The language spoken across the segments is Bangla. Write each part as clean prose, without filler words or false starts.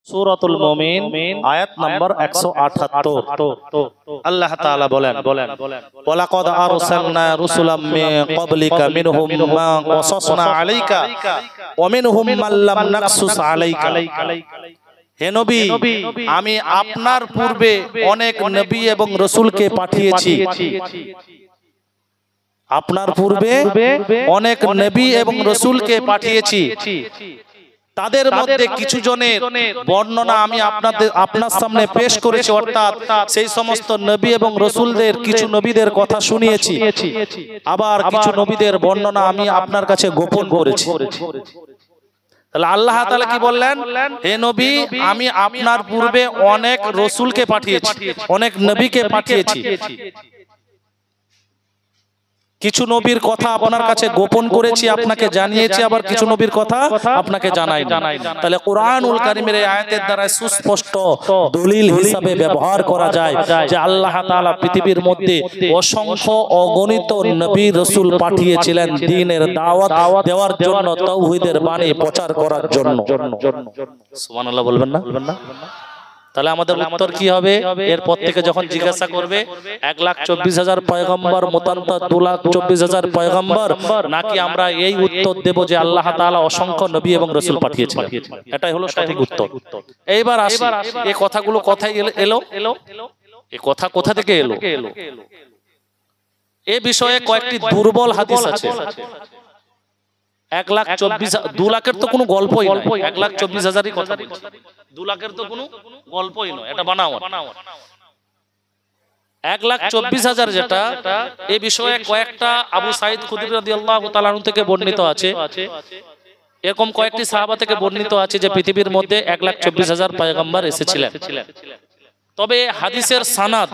সূরাতুল মুমিন আয়াত নম্বর 178। আল্লাহ তাআলা বলেন, ওয়ালাকাদ আরসালনা রুসুলাম মিন ক্বাবলিকা মিনহুম মা ক্বাসাসনা আলাইকা ওয়া মিনহুম মান লাম নাকসুস আলাইকা। হে নবী, আমি আপনার পূর্বে অনেক নবী এবং রাসূলকে পাঠিয়েছি। আপনার পূর্বে অনেক নবী এবং রাসূলকে পাঠিয়েছি, তাদের মধ্যে কিছু জনের বর্ণনা আমি আপনার সামনে পেশ করেছি, অর্থাৎ সেই সমস্ত নবী এবং রাসূলদের কিছু নবীদের কথা শুনিয়েছি, আবার কিছু নবীদের বর্ণনা আমি আপনার কাছে গোপন করেছি। তাহলে আল্লাহ তাআলা কি বললেন? হে নবী, আমি আপনার পূর্বে অনেক রাসূলকে পাঠিয়েছি, অনেক নবীকে পাঠিয়েছি, কিছু নবীর কথা আপনার কাছে গোপন করেছি, আপনাকে জানিয়েছি, আবার কিছু নবীর কথা আপনাকে জানাইনি। তাহলে কোরআনুল কারীমের এই আয়াতের দ্বারা সুস্পষ্ট দলিল হিসাবে ব্যবহার করা যায় যে আল্লাহ তাআলা পৃথিবীর মধ্যে অসংখ্য অগণিত নবী রাসূল পাঠিয়েছিলেন দ্বীনের দাওয়াত দেওয়ার জন্য, তাওহীদের বাণী প্রচার করার জন্য। সুবহানাল্লাহ বলবেন না? তাহলে আমাদের উত্তর কি হবে? এরপর থেকে যখন জিজ্ঞাসা করবে 1,24,000 পয়গম্বর মতান্তর 2,24,000 পয়গম্বর, নাকি আমরা এই উত্তর দেব যে আল্লাহ তাআলা অসংখ্য নবী এবং রাসূল পাঠিয়েছিলেন? এটাই হলো সঠিক উত্তর। এইবার আসি, এই কথাগুলো কোথায় এলো? এই কথা কোথা থেকে এলো? এই বিষয়ে কয়েকটি দুর্বল হাদিস আছে। 1,24,000 2 লাখের তো কোনো গল্পই নয়, 1,24,000-ই কথা বলছি। 2 লাখের তো কোনো গল্পই নয়, এটা বানাওয়া। 1,24,000 যেটা, এই বিষয়ে কয়েকটা আবু সাঈদ খুদরি রাদিয়াল্লাহু তাআলা আনহু থেকে বর্ণিত আছে, এরকম কয়েকটি সাহাবা থেকে বর্ণিত আছে যে পৃথিবীর মধ্যে 1,24,000 পয়গম্বর এসেছিলেন। তবে হাদিসের সানাদ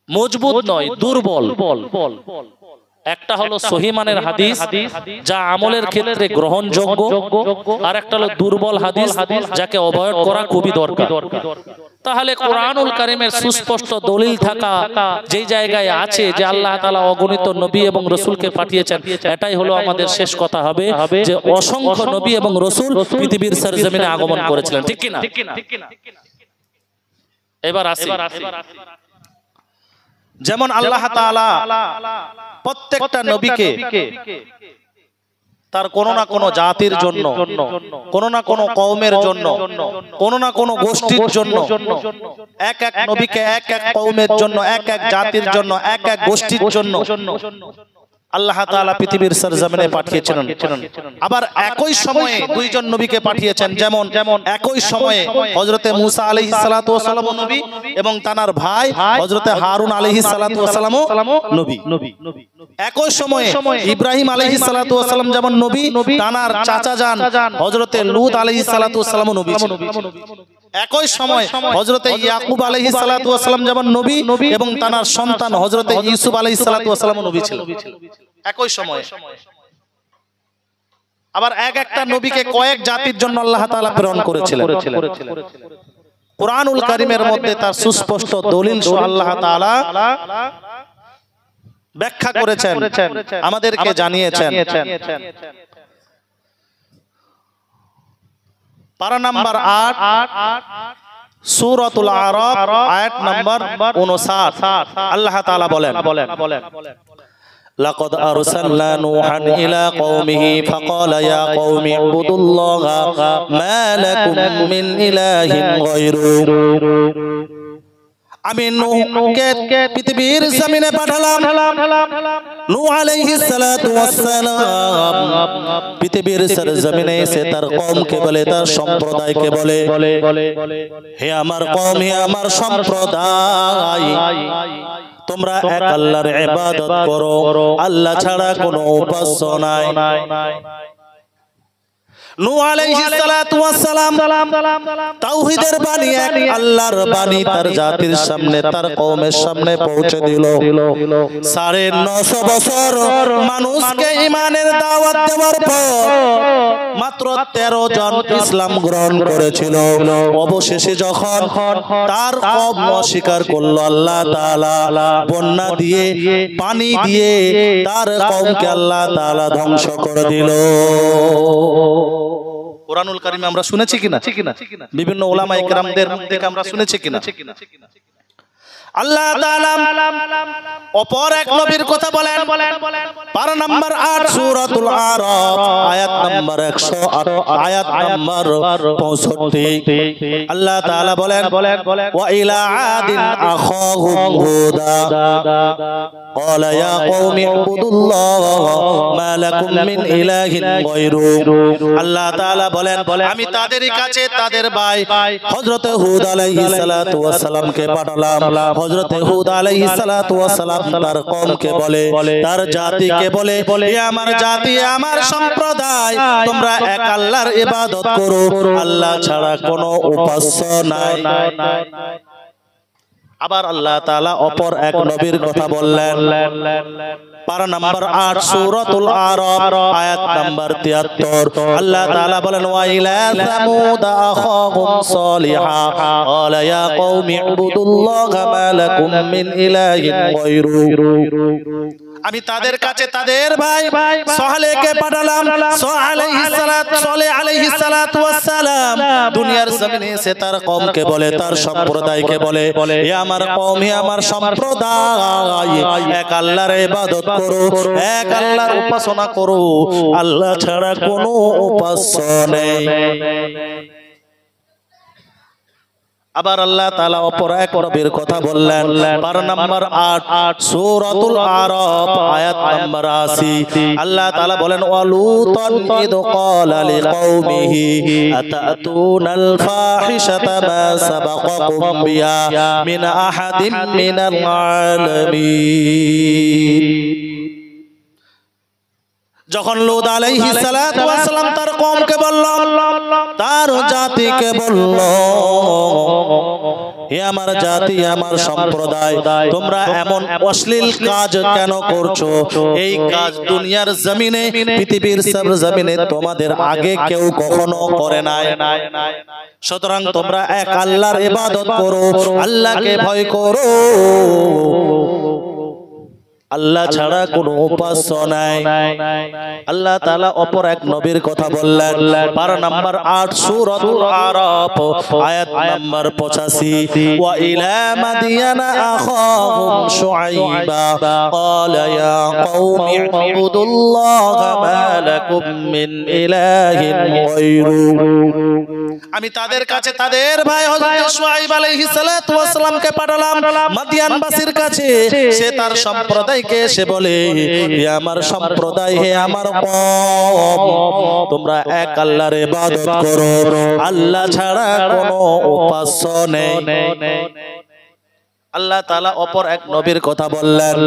মজবুত নয়, দুর্বল। একটা হলো সহিহ মানের হাদিস যা আমলের ক্ষেত্রে গ্রহণযোগ্য, আর একটা হলো দুর্বল হাদিস যাকে অভয়েড করা খুবই দরকার। তাহলে কোরআনুল কারীমের সুস্পষ্ট দলিল থাকা যেই জায়গায় আছে যে আল্লাহ তাআলা অগণিত নবী এবং রাসূলকে পাঠিয়েছেন, এটাই হলো আমাদের শেষ কথা হবে যে অসংখ্য নবী এবং রাসূল পৃথিবীর সরজমিনে আগমন করেছিলেন, ঠিক কি না? এবার আসি, যেমন আল্লাহ তাআলা প্রত্যেকটা নবীকে তার কোন না কোন জাতির জন্য, কোন না কোন কওমের জন্য, কোন না কোন গোষ্ঠীর জন্য, এক এক নবীকে এক এক কওমের জন্য, এক এক জাতির জন্য, এক এক গোষ্ঠীর জন্য আল্লাহ তাআলা পৃথিবীর সরজমিনে পাঠিয়েছিলেন। আবার একই সময়ে দুইজন নবীকে পাঠিয়েছেন, যেমন একই সময়ে হযরতে মূসা আলাইহিস সালাতু ওয়াস সালাম নবী এবং তার ভাই হযরতে হারুন আলাইহিস সালাতু ওয়াস সালাম নবী। একই সময়ে ইব্রাহিম আলাইহিস সালাতু ওয়াস সালাম যেমন নবী, তার চাচা যান হযরতে লূত আলাইহিস সালাতু ওয়াস সালাম নবী ছিলেন। একই সময় হযরতে ইয়াকুব আলাইহিস সালাতু ওয়াস সালাম যেমন নবী এবং তার সন্তান হযরতে ইউসুফ আলাইহিস সালাতু ওয়াস সালাম নবী ছিলেন একই সময়ে। আবার এক একটা নবীকে কয়েক জাতির জন্য আল্লাহ তাআলা প্রেরণ করেছিলেন। কোরআনুল কারীমের মধ্যে তার সুস্পষ্ট দলিল সহ আল্লাহ তাআলা ব্যাখ্যা করেছেন, আমাদেরকে জানিয়েছেন। পারা নাম্বার 8 সূরাতুল আরাফ আয়াত নাম্বার 59। আল্লাহ তাআলা বলেন, লাকাদ আরসালনা নূহান ইলা কওমিহি ফাকালা ইয়া কওমি ইবুদুল্লাহা মা লাকুম মিন ইলাহিন গায়রু। আমি নূহকে পৃথিবীর জমিনে পাঠালাম। নূহ আলাইহিস সালাতু ওয়াস সালাম পৃথিবীর সরজমিনে এসে তার কওমকে বলে, তার সম্প্রদায়কে বলে, হে আমার কওম, হে আমার সম্প্রদায়, তোমরা এক আল্লাহর ইবাদত করো, আল্লাহ ছাড়া কোনো উপাস্য নাই। নূহ আলাইহিস সালাতু ওয়াস সালাম তাওহীদের বাণী, এক আল্লাহর বাণী তার জাতির সামনে, তার কওমের সামনে পৌঁছে দিল। 950 বছর মানুষকে ঈমানের দাওয়াত দেওয়ার পর মাত্র 13 জন ইসলাম গ্রহণ করেছিল। অবশেষে যখন তার কওম অস্বীকার করলো, আল্লাহ তাআলা বন্যা দিয়ে, পানি দিয়ে তার কওমকে আল্লাহ তাআলা ধ্বংস করে দিল। কোরআনুল কারীমে আমরা শুনেছি কিনা, বিভিন্ন উলামায়ে কেরামদের মুখ থেকে আমরা শুনেছি কিনা। আল্লাহ তাআলা অপর এক নবীর কথা বলেন, পারা নাম্বার 8 সূরাতুল আরাফ আয়াত নাম্বার 108 আয়াত নাম্বার 65। আল্লাহ তাআলা বলেন, ওয়া ইলা আদিন আখাহুম হুদা قال يا قوم اعبدوا الله ما لكم من إله غيره। আল্লাহ তাআলা বলেন, আমি তাদের কাছে তাদের ভাই হযরত হুদ আলাইহিস সালাতু ওয়াস সালামকে পাঠালাম। হযরত হুদ আলাইহিস সালাতু ওয়াস সালাম তার কওমকে বলে, তার জাতিকে বলে, হে আমার জাতি, আমার সম্প্রদায়, তোমরা এক আল্লাহর ইবাদত করো, আল্লাহ ছাড়া কোনো উপাস্য নাই। আবার আল্লাহ তাআলা অপর এক নবীর কথা বললেন, পারা নাম্বার 8 সূরাতুল আরাফ আয়াত নাম্বার 73। আল্লাহ তাআলা বলেন, ওয়া ইলা সামুদ আখাহুম সালিহা ক্বালা ইয়া কওমি ইবুদুল্লাহা মা লাকুম মিন ইলাহিন গায়রু। আমি তাদের কাছে তাদের ভাই সালেহকে পাঠালাম। সালেহ আলাইহিস সালাতু ওয়াস সালাম দুনিয়ার জমিনে এসে তার কওমকে বলে, তার সম্প্রদায়কে বলে, হে আমার কওম, হে আমার সম্প্রদায়, এক আল্লাহর ইবাদত করো, এক আল্লাহর উপাসনা করো, আল্লাহ ছাড়া কোনো উপাস্য নেই। আবার আল্লাহ তাআলা অপর এক নবীর কথা বললেন, পারা নাম্বার 8 সূরাতুল আরাফ আয়াত নাম্বার 80। আল্লাহ তাআলা বলেন, ওয়ালুতান ইদ ক্বালা লিকওমিহি আতাতুনাল ফাহিশাতা মা সাবাকাকুম বিহা মিন আহাদিম মিনাল আলামিন। যখন লূত আলাইহিস সালাতু ওয়াস সালাম তার কওমকে বলল, তার জাতিকে বলল, হে আমার জাতি, আমার সম্প্রদায়, তোমরা এমন অশ্লীল কাজ কেন করছো? এই কাজ দুনিয়ার জমিনে, পৃথিবীর জমিনে তোমাদের আগে কেউ কখনো করে নাই। সুতরাং তোমরা এক আল্লাহর ইবাদত করো, আল্লাহকে ভয় করো, আল্লাহ ছাড়া কোনো উপাস্য নাই। আল্লাহ তাআলা অপর এক নবীর কথা বললেন, পারা নাম্বার 8 সূরাতুল আরাফ আয়াত নাম্বার 85। ওয়া ইলা মাদিয়ানা আখাহুম শুআইবা ক্বালা ইয়া কওমি ইবুদুল্লাহা মা লাকুম মিন ইলাহিন গায়রু। আমি তাদের কাছে তাদের ভাই হযরত শুআইব আলাইহিস সালাতু ওয়াস সালামকে পাঠালাম মাদিয়ানবাসীর কাছে। সে তার সম্প্রদায়কে এসে বলে, হে আমার সম্প্রদায়, হে আমার কওম, তোমরা এক আল্লাহর ইবাদত করো, আল্লাহ ছাড়া কোনো উপাস্য নেই। আল্লাহ তাআলা অপর এক নবীর কথা বললেন,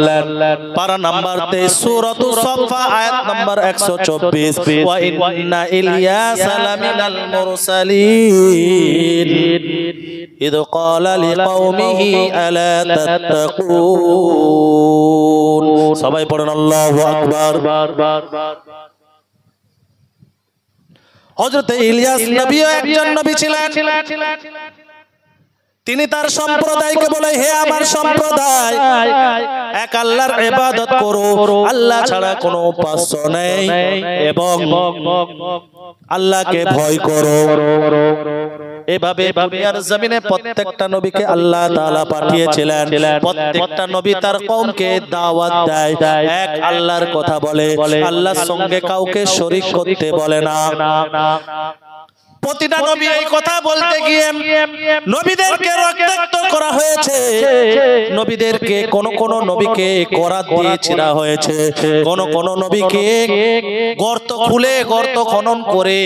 পারা নাম্বার 23 সূরাতুস সাফফা আয়াত নাম্বার 124। ওয়া ইন্না ইলিয়াসা লামিনাল মুরসালিন ইদ ক্বালা লিকওমিহি আলা তাত্তাকুন। সবাই পড়েন আল্লাহু আকবার। হযরত ইলিয়াস নবীও একজন নবী ছিলেন। তিনি তার সম্প্রদায়কে বলে, হে আমার সম্প্রদায়, এক আল্লাহর ইবাদত করো, আল্লাহ ছাড়া কোনো উপাস্য নেই, এবং আল্লাহকে ভয় করো। এভাবে দুনিয়ার জমিনে প্রত্যেকটা নবীকে আল্লাহ তাআলা পাঠিয়েছিলেন। প্রত্যেকটা নবী তার কওমকে দাওয়াত দেয়, এক আল্লাহর কথা বলে, আল্লাহর সঙ্গে কাউকে শরীক করতে বলে না। প্রতিটা নবী এই কথা বলতে গিয়ে নবীদেরকে রক্তাক্ত করা হয়েছে, নবীদেরকে কোন নবীকে করাত দিয়ে ছিঁড়া হয়েছে, কোন নবীকে গর্ত খুলে গর্ত খনন করে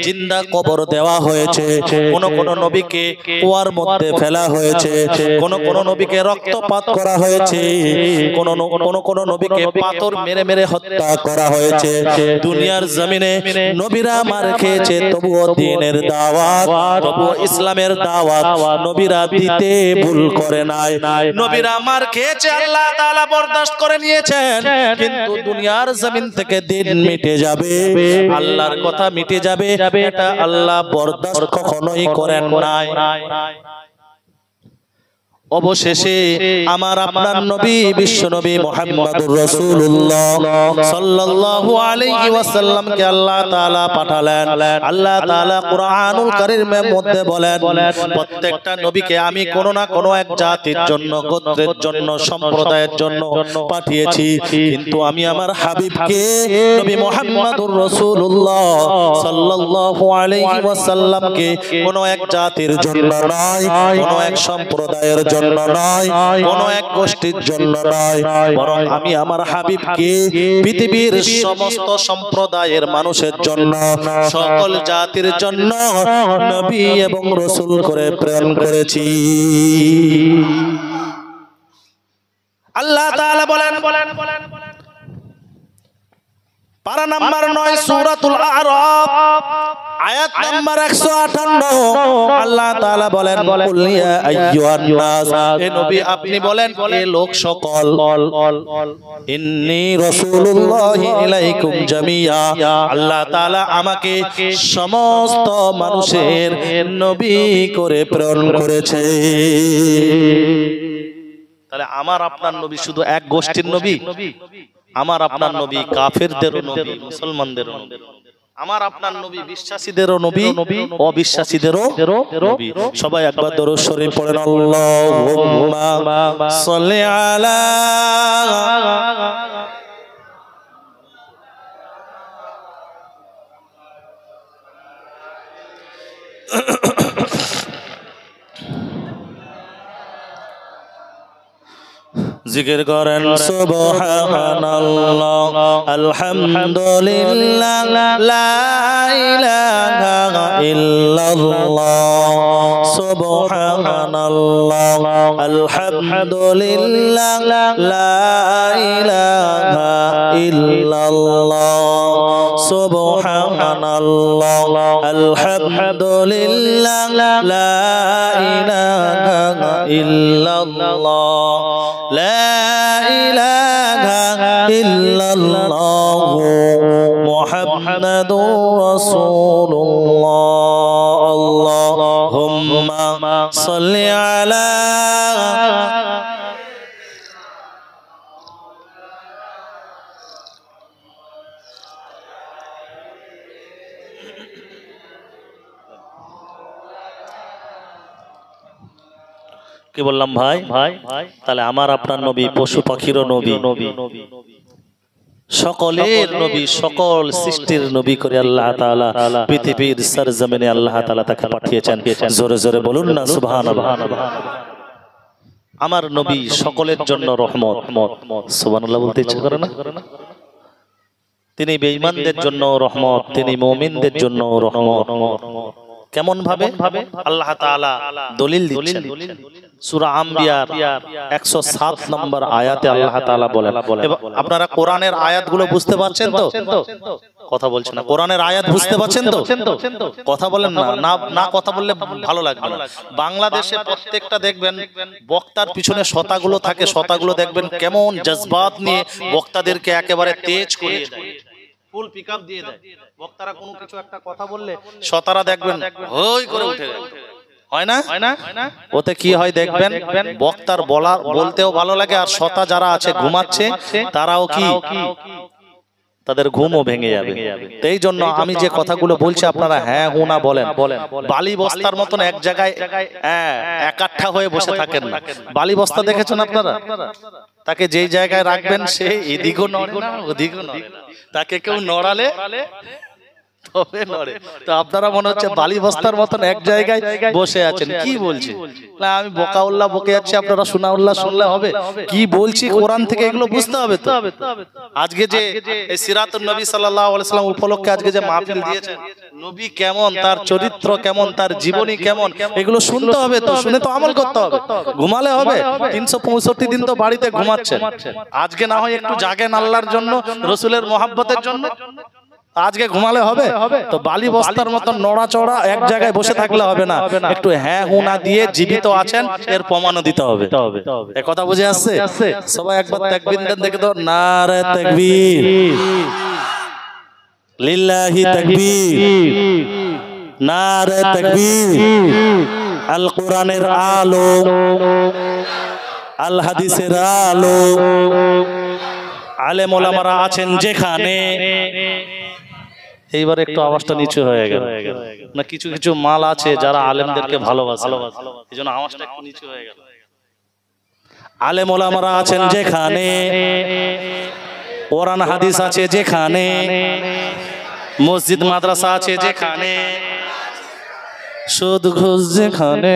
জিন্দা কবর দেওয়া হয়েছে, কোন নবীকে কুয়ার মধ্যে ফেলা হয়েছে, কোন নবীকে রক্তপাত করা হয়েছে, কোন নবীকে পাথর মেরে মেরে হত্যা করা হয়েছে। দুনিয়ার জমিনে নবীরা মার খেয়েছে, তবুও দ্বীনের দাওয়াত, তবুও ইসলামের দাওয়াত নবীরা দিতে ভুল করে নাই। নবীরা মার খেয়েছে, আল্লাহ তাআলা বরদাস্ত করে নিয়েছেন, কিন্তু দুনিয়ার জমিন থেকে দিন মিটে যাবে, আল্লাহর কথা মিটে যাবে, এটা আল্লাহ বরদাস্ত কখনোই করেন নাই। অবশেষে আমার আপনার নবী বিশ্ব নবী মুহাম্মদুর রাসূলুল্লাহ সাল্লাল্লাহু আলাইহি ওয়াসাল্লামকে আল্লাহ তাআলা পাঠালেন। আল্লাহ তাআলা কুরআনুল কারীমের মধ্যে বলেন, প্রত্যেকটা নবীকে আমি কোনো না কোনো এক জাতির জন্য, গোত্রের জন্য, সম্প্রদায়ের জন্য পাঠিয়েছি, কিন্তু আমি আমার হাবিবকে নবী মুহাম্মদুর রাসূলুল্লাহ সাল্লাল্লাহু আলাইহি ওয়াসাল্লামকে কোনো এক জাতির জন্য নয়, কোনো এক সম্প্রদায়ের জন্য নয়, কোন এক গোষ্ঠীর জন্য নয়, বরং আমি আমার হাবিবকে পৃথিবীর সমস্ত সম্প্রদায়ের মানুষের জন্য, সকল জাতির জন্য নবী এবং রাসূল করে প্রেরণ করেছি। আল্লাহ তাআলা বলেন, পারা নাম্বার 9 সূরাতুল আ'রাফ আয়াত নাম্বার 158 আল্লাহ তাআলা বলেন, কুল ইয়া আইয়ুহান নাস, হে নবী আপনি বলেন, হে লোক সকল, ইন্নী রাসূলুল্লাহি ইলাইকুম জামিয়া, আল্লাহ তাআলা আমাকে সমস্ত মানুষের নবী করে প্রেরণ করেছে। তাহলে আমার আপনার নবী শুধু এক গোষ্ঠীর নবী? আমার আপনার নবী কাফেরদেরও নবী, মুসলমানদেরও নবী। আমার আপনার নবী বিশ্বাসীদেরও নবী, অবিশ্বাসীদেরও নবী। সবাই একবার দরুদ শরীফ পড়েন, আল্লাহুম্মা সাল্লি আলা জিকির করেন সুবহানাল্লাহ, আলহামদুলিল্লাহ, লা ইলাহা ইল্লাল্লাহ, সুবহানাল্লাহ, আলহামদুলিল্লাহ, লা ইলাহা ইল্লাল্লাহ, সুবহানাল্লাহ, আলহামদুলিল্লাহ, লা ইলাহা ইল্লাল্লাহ, লা ইলাহা ইল্লাল্লাহ, মুহাম্মাদুর রাসূলুল্লাহ, আল্লাহুম্মা সাল্লি আলা কি বললাম ভাই? তাহলে আমার আপনার নবী পশু পাখিরও নবী, সকলের নবী, সকল সৃষ্টির নবী করে আল্লাহ তাআলা পৃথিবীর সরজমিনে আল্লাহ তাআলা তাকে পাঠিয়েছেন। জোরে জোরে বলুন না সুবহানাল্লাহ। আমার নবী সকলের জন্য রহমত। সুবহানাল্লাহ বলতে ইচ্ছে করে না? তিনি বেঈমানদের জন্য রহমত, তিনি মুমিনদের জন্য রহমত। কেমন ভাবে? আল্লাহ তাআলা দলিল দিচ্ছেন। সূরা আম্বিয়ার 107 নম্বর আয়াতে আল্লাহ তাআলা বলেন, আপনারা কোরআনের আয়াতগুলো বুঝতে পারছেন তো? কথা বলছেন না। কোরআনের আয়াত বুঝতে পারছেন তো? কথা বলেন না, না কথা বললে ভালো লাগবে না। বাংলাদেশে প্রত্যেকটা দেখবেন বক্তার পিছনে শতাগুলো থাকে, শতাগুলো দেখবেন কেমন জজবাত নিয়ে বক্তাদেরকে একেবারে তেজ করে দেয়, ফুল পিকআপ দিয়ে দেয়। বক্তারা কোনো কিছু একটা কথা বললে শতারা দেখবেন হই করে উঠে যায়, হয় না? ওতে কি হয় দেখবেন, বক্তার বলতেও ভালো লাগে, আর শতা যারা আছে ঘুমাচ্ছে তারাও কি তাদের ঘুমও ভেঙে যাবে। এই জন্য আমি যে কথাগুলো বলছি আপনারা হ্যাঁ হু না বলেন। বালি বস্তার মতন এক জায়গায় একাঠা হয়ে বসে থাকেন না। বালি বস্তা দেখেছেন আপনারা? তাকে যেই জায়গায় রাখবেন সে এদিকও নড়ে না, ওদিকও নড়ে না। তাকে কেউ নড়ালে তবে নড়ে। তো আপনারা মনে হচ্ছে বালি বস্তার মতন এক জায়গায় বসে আছেন। কি বলছি না, আমি বকাউল্লাহ বকে যাচ্ছি, আপনারা সুনাউল্লাহ শুনলে হবে? কি বলছি কোরআন থেকে এগুলো বুঝতে হবে তো। আজকে যে এই সিরাতুন নবী সাল্লাল্লাহু আলাইহি ওয়াসাল্লাম উপলক্ষে আজকে যে মাহফিল দিয়েছেন, নবী কেমন, তার চরিত্র কেমন, তার জীবনী কেমন, এগুলো শুনতে হবে তো, শুনে তো আমল করতে হবে। ঘুমালে হবে? 365 দিন তো বাড়িতে ঘুমাচ্ছেন, আজকে না হয় একটু জাগেন আল্লাহর জন্য, রাসূলের মহব্বতের জন্য। আজকে ঘুমালে হবে তো? বালি বস্তার মতন নড়াচড়া এক জায়গায় বসে থাকলে হবে না, একটু হ্যাঁ হু না দিয়ে জীবিত আছেন এর প্রমাণও দিতে হবে। এ কথা বুঝে আসছে? সবাই একবার তাকবীর দেন, দেখে তো। নারে তাকবীর, লিল্লাহি তাকবীর, নারে তাকবীর, আল কোরআনের আলো, আল হাদিসের আলো, আলেম ওলামারা আছেন যেখানে। এইবার একটু আওয়াজটা নিচু হয়ে গেল না, কিছু কিছু মাল আছে যারা আলেমদেরকে ভালোবাসে, এইজন্য আওয়াজটা একটু নিচু হয়ে গেল। আলেম ওলামারা আছেন যেখানে, কোরআন হাদিস আছে যেখানে, মসজিদ মাদ্রাসা আছে যেখানে, সুদ ঘুষ যেখানে,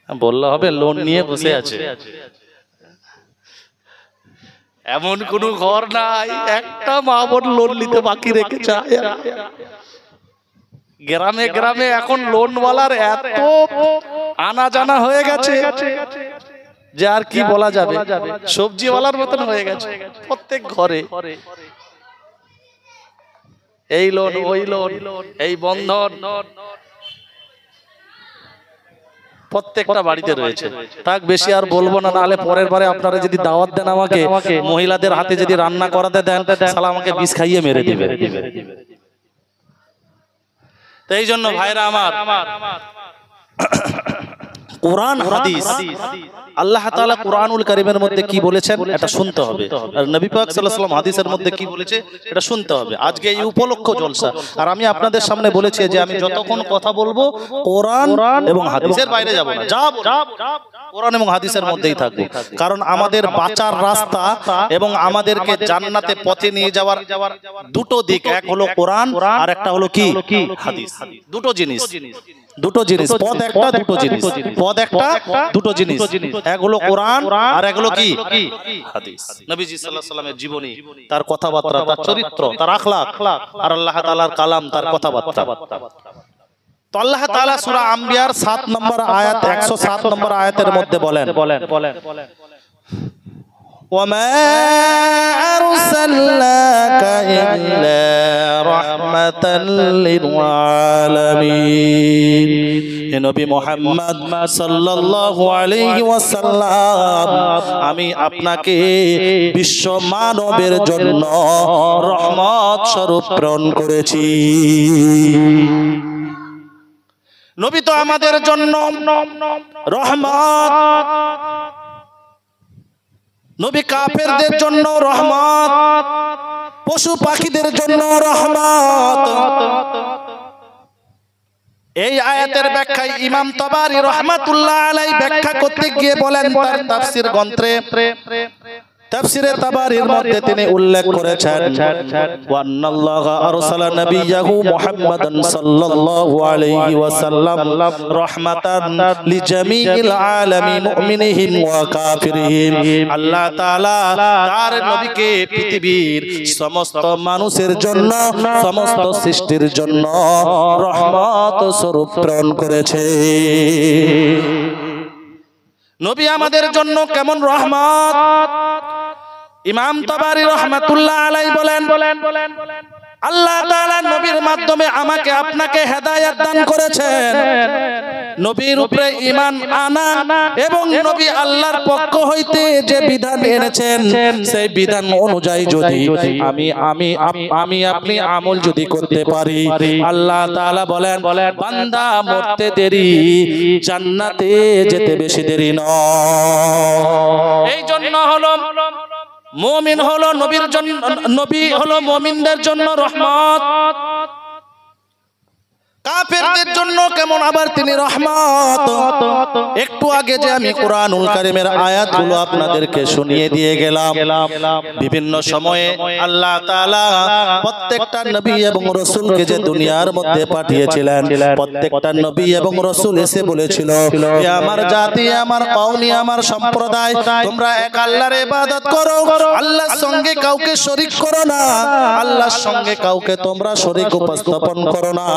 বললে হবে লোন নিয়ে বসে আছে, এমন কোন ঘর নাই একটা মা বোন লোন নিতে বাকি রেখে চায়। গ্রামে গ্রামে এখন লোনওয়ালার এত আনা জানা হয়ে গেছে যে আর কি বলা যাবে, সবজিওয়ালার মতন হয়ে গেছে প্রত্যেক ঘরে। এই লোন ওই লোন, এই বন্ধন প্রত্যেকটা বাড়িতে রয়েছে। তাক বেশি আর বলবো না, নাহলে পরের বারে আপনারা যদি দাওয়াত দেন আমাকে, মহিলাদের হাতে যদি রান্না করাতে দেন, শালা আমাকে বিষ খাইয়ে মেরে দিবে। তো এই জন্য ভাইরা আমার, কোরআন হাদিস, আল্লাহ তাআলা কোরআনুল কারীমের মধ্যে কি বলেছেন এটা শুনতে হবে, আর নবী পাক সাল্লাল্লাহু আলাইহি ওয়াসাল্লাম হাদিসের মধ্যে কি বলেছে এটা শুনতে হবে। আজকে এই উপলক্ষ জলসা, আর আমি আপনাদের সামনে বলেছি যে আমি যতক্ষণ কথা বলবো কোরআন এবং হাদিসের বাইরে যাব না, যাব কোরআন এবং হাদিসের মধ্যেই থাকবো। কারণ আমাদের বাঁচার রাস্তা এবং আমাদেরকে জান্নাতে পথে নিয়ে যাওয়ার দুটো দিক, এক হলো কোরআন আর একটা হলো কি হাদিস। দুটো জিনিস, দুটো জিনিস, পদ একটা দুটো জিনিস, পদ একটা দুটো জিনিস, এক হলো কোরআন আর এক হলো কি হাদিস। নবীজি সাল্লাল্লাহু আলাইহি ওয়াসাল্লামের জীবনী, তার কথাবার্তা, তার চরিত্র, তার আখলাক, আর আল্লাহ তাআলার কালাম, তার কথাবার্তা। তো আল্লাহ তাআলা সূরা আম্বিয়ার 7 নম্বর আয়াত, 107 নম্বর আয়াতের মধ্যে বলেন, ওয়ামা আরসালনাকা ইল্লা রাহমাতাল লিল আলামিন। হে নবী মুহাম্মদ সাল্লাল্লাহু আলাইহি ওয়াসাল্লাম, আমি আপনাকে বিশ্ব মানবের জন্য রহমত স্বরূপ প্রেরণ করেছি। নবী তো আমাদের জন্য রহমত, নবী কাফেরদের জন্য রহমত, পশু পাখিদের জন্য রহমত। এই আয়াতের ব্যাখ্যায় ইমাম তাবারী রাহমাতুল্লাহ আলাইহি ব্যাখ্যা করতে গিয়ে বলেন, তার তাফসীর গ্রন্থে তাফসীরে তাবারীর মধ্যে তিনি উল্লেখ করেছেন, ওয়ান্নাল্লাহা আরসালা নাবিয়াহু মুহাম্মাদান সাল্লাল্লাহু আলাইহি ওয়াসাল্লাম রাহমাতান লিজামিইল আলামিন মুমিনিহিম ওয়া কাফিরিহিম। আল্লাহ তাআলা তার নবীকে পৃথিবীর সমস্ত মানুষের জন্য, সমস্ত সৃষ্টির জন্য রহমত স্বরূপ প্রেরণ করেছে। নবী আমাদের জন্য কেমন রহমত? ইমাম তাবারী রাহমাতুল্লাহ আলাইহি বলেন, আল্লাহ তাআলা নবীর মাধ্যমে আমাকে আপনাকে হেদায়েত দান করেছেন, নবীর উপরে ঈমান আনা এবং নবী আল্লাহর পক্ষ হইতে যে বিধান এনেছেন সেই বিধান অনুযায়ী যদি আমি আপনি আমল যদি করতে পারি, আল্লাহ তাআলা বলেন বান্দা মরতে দেরি, জান্নাতে যেতে বেশি দেরি নয়। এই জন্য হলো মুমিন হলো নবীর জন্য, নবী হলো মুমিনদের জন্য রহমত, কাফেরদের জন্য কেমন আবার তিনি রহমত। একটু আগে যে আমি কোরআনুল কারীমের আয়াতগুলো আপনাদেরকে শুনিয়ে দিয়ে গেলাম, বিভিন্ন সময়ে আল্লাহ তাআলা প্রত্যেকটা নবী এবং রাসূলকে যে দুনিয়ার মধ্যে পাঠিয়েছিলেন, প্রত্যেকটা নবী এবং রাসূল এসে বলেছিল, হে আমার জাতি, আমার কওমি, আমার সম্প্রদায়, তোমরা এক আল্লাহর ইবাদত করো, আল্লাহর সঙ্গে কাউকে শরীক করো না, আল্লাহর সঙ্গে কাউকে তোমরা শরীক উপস্থাপন করো না,